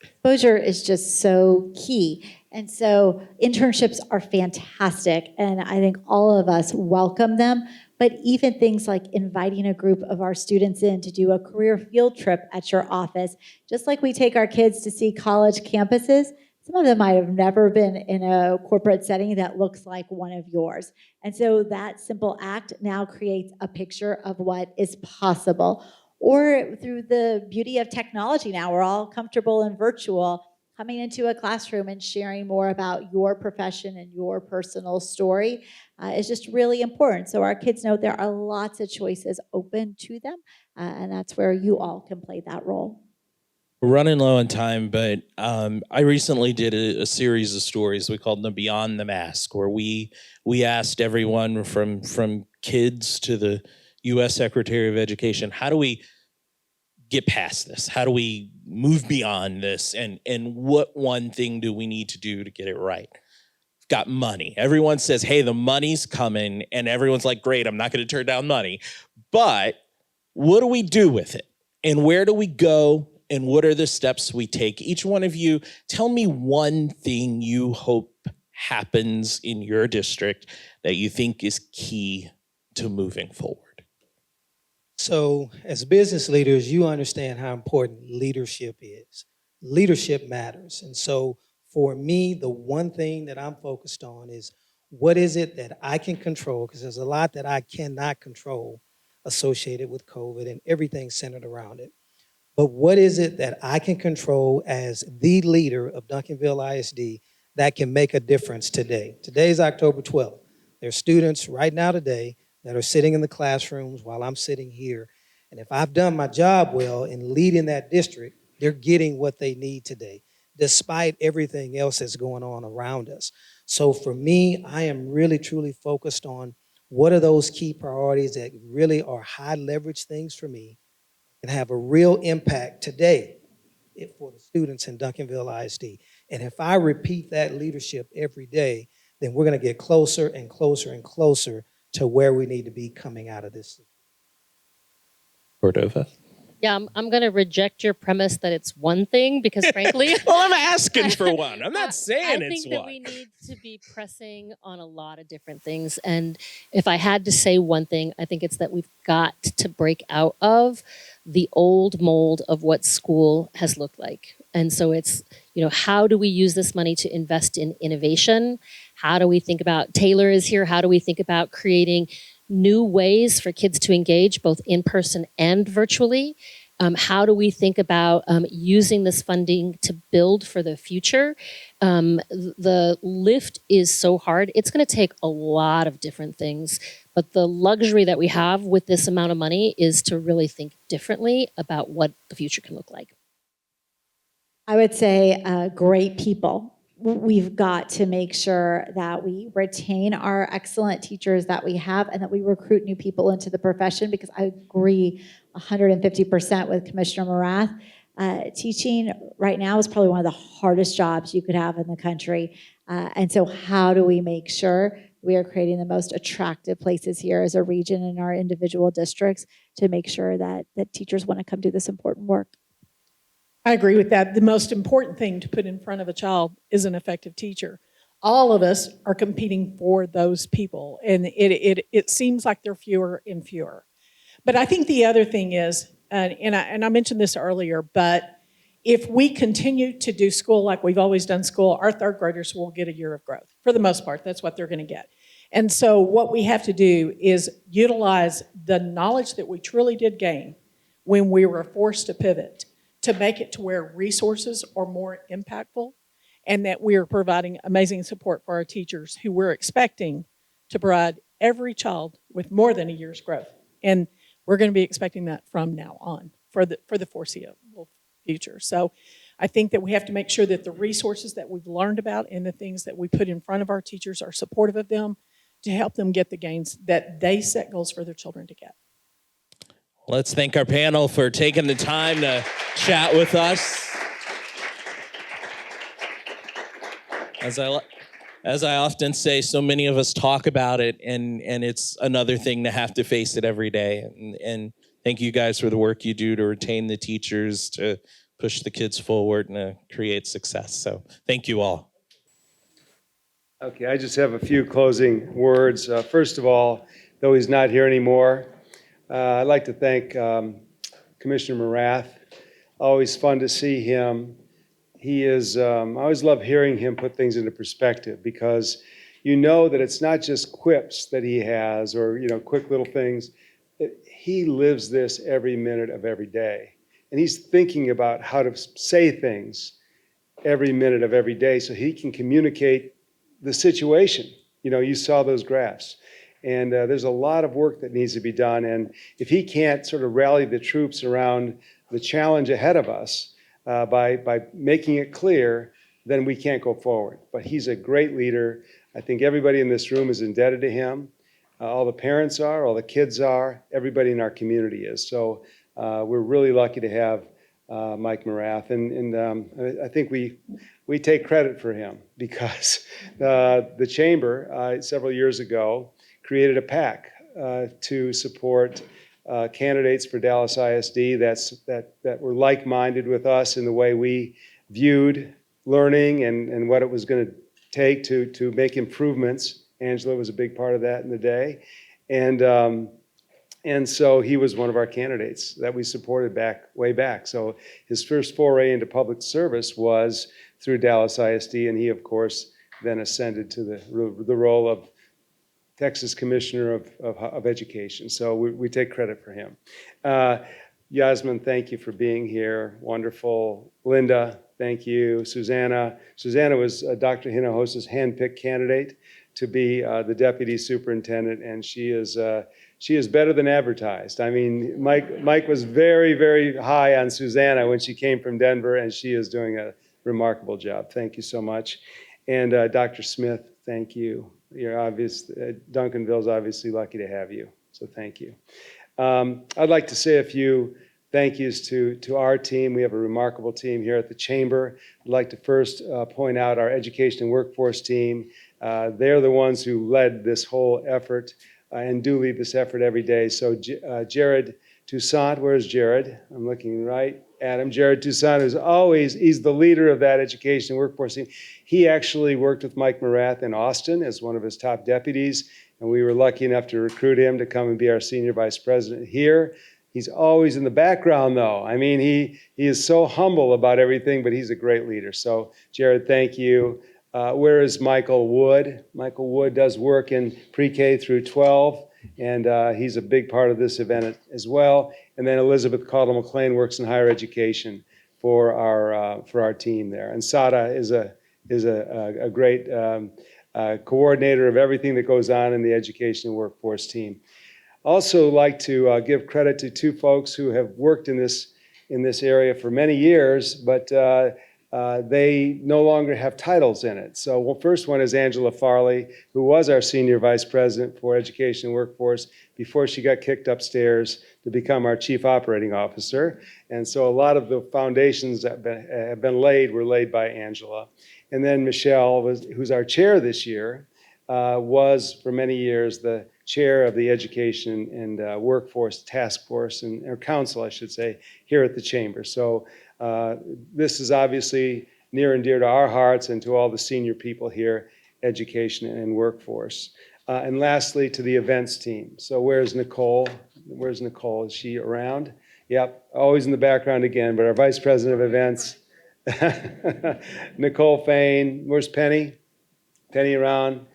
Exposure is just so key. And so internships are fantastic, and I think all of us welcome them. But even things like inviting a group of our students in to do a career field trip at your office, just like we take our kids to see college campuses, some of them might have never been in a corporate setting that looks like one of yours. And so that simple act now creates a picture of what is possible. Or through the beauty of technology now, we're all comfortable and virtual, coming into a classroom and sharing more about your profession and your personal story is just really important. So our kids know there are lots of choices open to them, and that's where you all can play that role. We're running low on time, but I recently did a series of stories we called them Beyond the Mask, where we asked everyone from kids to the U.S. Secretary of Education, how do we get past this? How do we move beyond this? And what one thing do we need to do to get it right? We've got money. Everyone says, hey, the money's coming, and everyone's like, great, I'm not going to turn down money. But what do we do with it? And where do we go? And what are the steps we take? Each one of you, tell me one thing you hope happens in your district that you think is key to moving forward. So as business leaders, you understand how important leadership is. Leadership matters. And so for me, the one thing that I'm focused on is what is it that I can control? Because there's a lot that I cannot control associated with COVID and everything centered around it. But what is it that I can control as the leader of Duncanville ISD that can make a difference today? Today's October 12th. There's students right now today that are sitting in the classrooms while I'm sitting here. And if I've done my job well in leading that district, they're getting what they need today, despite everything else that's going on around us. So for me, I am really, truly focused on what are those key priorities that really are high leverage things for me and have a real impact today for the students in Duncanville ISD. And if I repeat that leadership every day, then we're going to get closer and closer and closer to where we need to be coming out of this. Cordova? Yeah, I'm going to reject your premise that it's one thing because frankly... Well, I'm asking for one. I'm not saying it's one. I think that we need to be pressing on a lot of different things. And if I had to say one thing, I think it's that we've got to break out of the old mold of what school has looked like. And so it's, how do we use this money to invest in innovation? How do we think about, Taylor is here, how do we think about creating new ways for kids to engage both in person and virtually? How do we think about using this funding to build for the future? The lift is so hard. It's going to take a lot of different things. But the luxury that we have with this amount of money is to really think differently about what the future can look like. I would say great people. We've got to make sure that we retain our excellent teachers that we have and that we recruit new people into the profession, because I agree 150% with Commissioner Morath. Teaching right now is probably one of the hardest jobs you could have in the country. And so how do we make sure we are creating the most attractive places here as a region in our individual districts to make sure that teachers want to come do this important work? I agree with that. The most important thing to put in front of a child is an effective teacher. All of us are competing for those people, and it seems like they're fewer and fewer. But I think the other thing is, and I mentioned this earlier, but if we continue to do school like we've always done school, our third graders will get a year of growth. For the most part, that's what they're going to get. And so what we have to do is utilize the knowledge that we truly did gain when we were forced to pivot, to make it to where resources are more impactful, and that we are providing amazing support for our teachers who we're expecting to provide every child with more than a year's growth. And we're going to be expecting that from now on for the foreseeable future. So I think that we have to make sure that the resources that we've learned about and the things that we put in front of our teachers are supportive of them to help them get the gains that they set goals for their children to get. Let's thank our panel for taking the time to chat with us. As I often say, so many of us talk about it, and it's another thing to have to face it every day. And thank you guys for the work you do to retain the teachers, to push the kids forward, and to create success. So thank you all. Okay, I just have a few closing words. First of all, though he's not here anymore, I'd like to thank Commissioner Morath. Always fun to see him. He is, I always love hearing him put things into perspective, because you know that it's not just quips that he has or, quick little things. He lives this every minute of every day. And he's thinking about how to say things every minute of every day so he can communicate the situation. You saw those graphs. And there's a lot of work that needs to be done. And if he can't sort of rally the troops around the challenge ahead of us by making it clear, then we can't go forward. But he's a great leader. I think everybody in this room is indebted to him. All the parents are, all the kids are, everybody in our community is. So we're really lucky to have Mike Morath. And I think we take credit for him, because the Chamber several years ago created a PAC to support candidates for Dallas ISD that were like-minded with us in the way we viewed learning and what it was going to take to make improvements. Angela was a big part of that in the day. And so he was one of our candidates that we supported way back. So his first foray into public service was through Dallas ISD, and he, of course, then ascended to the role of Texas Commissioner of Education. So we take credit for him. Yasmin, thank you for being here. Wonderful. Linda, thank you. Susanna was Dr. Hinojos' handpicked candidate to be the deputy superintendent, and she is better than advertised. I mean, Mike was very, very high on Susanna when she came from Denver, and she is doing a remarkable job. Thank you so much. And Dr. Smith, thank you. You're Duncanville's obviously lucky to have you, so thank you. I'd like to say a few thank yous to our team. We have a remarkable team here at the Chamber. I'd like to first point out our education and workforce team. They're the ones who led this whole effort and do lead this effort every day. So Jared Toussaint, where's Jared? I'm looking right at him. Jared Toussaint he's the leader of that education and workforce team. He actually worked with Mike Morath in Austin as one of his top deputies, and we were lucky enough to recruit him to come and be our senior vice president here. He's always in the background, though. I mean, he is so humble about everything, but he's a great leader. So, Jared, thank you. Where is Michael Wood? Michael Wood does work in pre-K through 12, and he's a big part of this event as well. And then Elizabeth Caudle McLean works in higher education for our team there. And Sada is a great coordinator of everything that goes on in the education and workforce team. Also like to give credit to two folks who have worked in this area for many years, but they no longer have titles in it. So first one is Angela Farley, who was our Senior Vice President for Education and Workforce before she got kicked upstairs to become our Chief Operating Officer. And so a lot of the foundations that have been laid were laid by Angela. And then Michelle, who's our chair this year, was for many years the chair of the Education and Workforce Task Force, or Council, I should say, here at the Chamber. So this is obviously near and dear to our hearts and to all the senior people here, Education and Workforce. And lastly, to the events team. So where's Nicole? Where's Nicole? Is she around? Yep, always in the background again, but our Vice President of Events, Nicole Fain. Where's Penny? Penny around.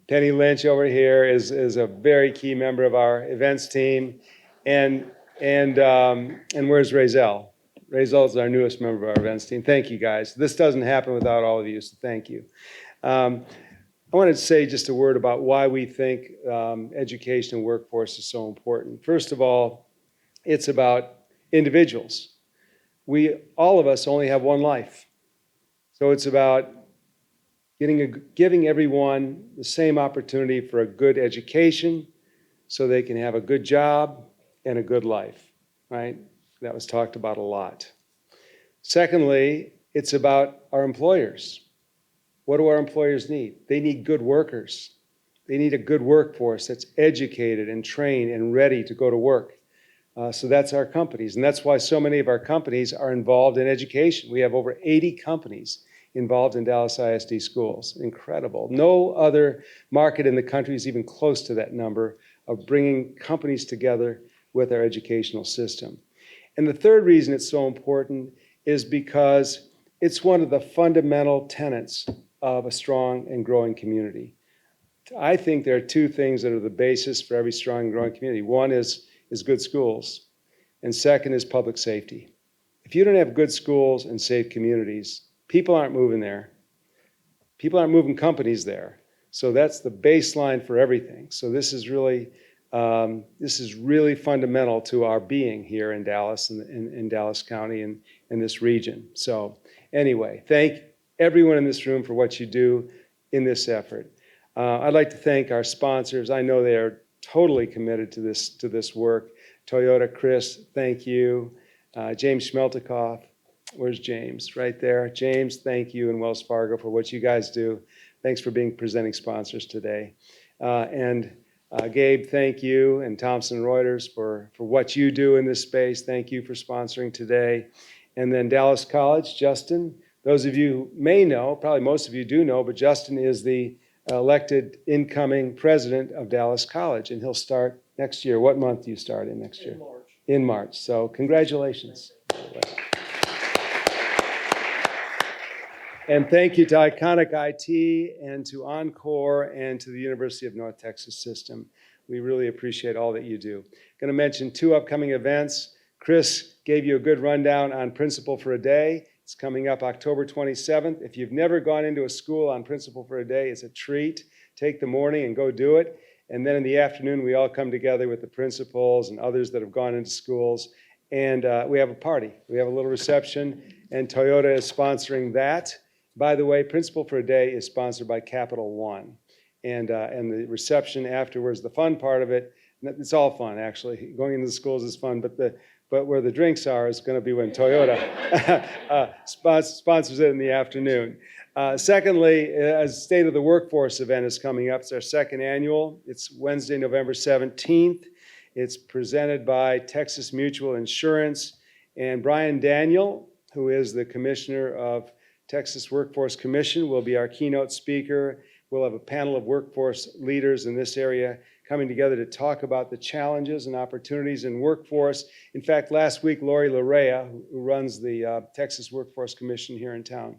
Penny Lynch over here is a very key member of our events team. And where's Razel? Razel is our newest member of our events team. Thank you, guys. This doesn't happen without all of you, so thank you. I wanted to say just a word about why we think education and workforce is so important. First of all, it's about individuals. All of us only have one life. So it's about giving everyone the same opportunity for a good education so they can have a good job and a good life, right? That was talked about a lot. Secondly, it's about our employers. What do our employers need? They need good workers. They need a good workforce that's educated and trained and ready to go to work. So that's our companies. And that's why so many of our companies are involved in education. We have over 80 companies involved in Dallas ISD schools. Incredible. No other market in the country is even close to that number of bringing companies together with our educational system. And the third reason it's so important is because it's one of the fundamental tenets of a strong and growing community. I think there are two things that are the basis for every strong and growing community. One is good schools, and second is public safety. If you don't have good schools and safe communities, people aren't moving there. People aren't moving companies there. So that's the baseline for everything. So this is really fundamental to our being here in Dallas and in Dallas County and in this region. So anyway, thank everyone in this room for what you do in this effort. I'd like to thank our sponsors. I know they are totally committed to this work. Toyota, Chris, thank you. James Schmeltikoff, where's James? Right there. James, thank you, and Wells Fargo for what you guys do. Thanks for being presenting sponsors today. Gabe, thank you, and Thomson Reuters for what you do in this space. Thank you for sponsoring today. And then Dallas College, Justin. Those of you who may know, probably most of you do know, but Justin is the elected incoming president of Dallas College, and he'll start next year. What month do you start in next year? In March. In March. So congratulations. And thank you to Iconic IT and to Encore and to the University of North Texas System. We really appreciate all that you do. Going to mention two upcoming events. Chris gave you a good rundown on Principal for a Day. It's coming up October 27th. If you've never gone into a school on Principal for a Day, it's a treat. Take the morning and go do it. And then in the afternoon, we all come together with the principals and others that have gone into schools. And we have a party. We have a little reception, and Toyota is sponsoring that. By the way, Principal for a Day is sponsored by Capital One. And the reception afterwards, the fun part of it, it's all fun, actually. Going into the schools is fun, but where the drinks are is going to be when Toyota sponsors it in the afternoon. Secondly, a State of the Workforce event is coming up. It's our second annual. It's Wednesday, November 17th. It's presented by Texas Mutual Insurance. And Brian Daniel, who is the Commissioner of Texas Workforce Commission, will be our keynote speaker. We'll have a panel of workforce leaders in this area coming together to talk about the challenges and opportunities in workforce. In fact, last week, Lori Larea, who runs the Texas Workforce Commission here in town,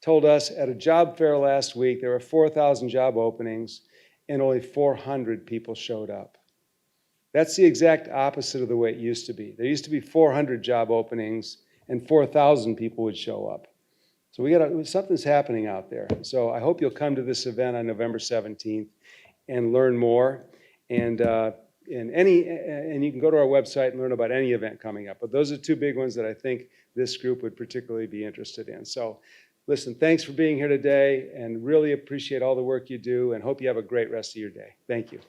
told us at a job fair last week, there were 4,000 job openings and only 400 people showed up. That's the exact opposite of the way it used to be. There used to be 400 job openings and 4,000 people would show up. So something's happening out there. So I hope you'll come to this event on November 17th and learn more. And you can go to our website and learn about any event coming up. But those are two big ones that I think this group would particularly be interested in. So listen, thanks for being here today and really appreciate all the work you do and hope you have a great rest of your day. Thank you.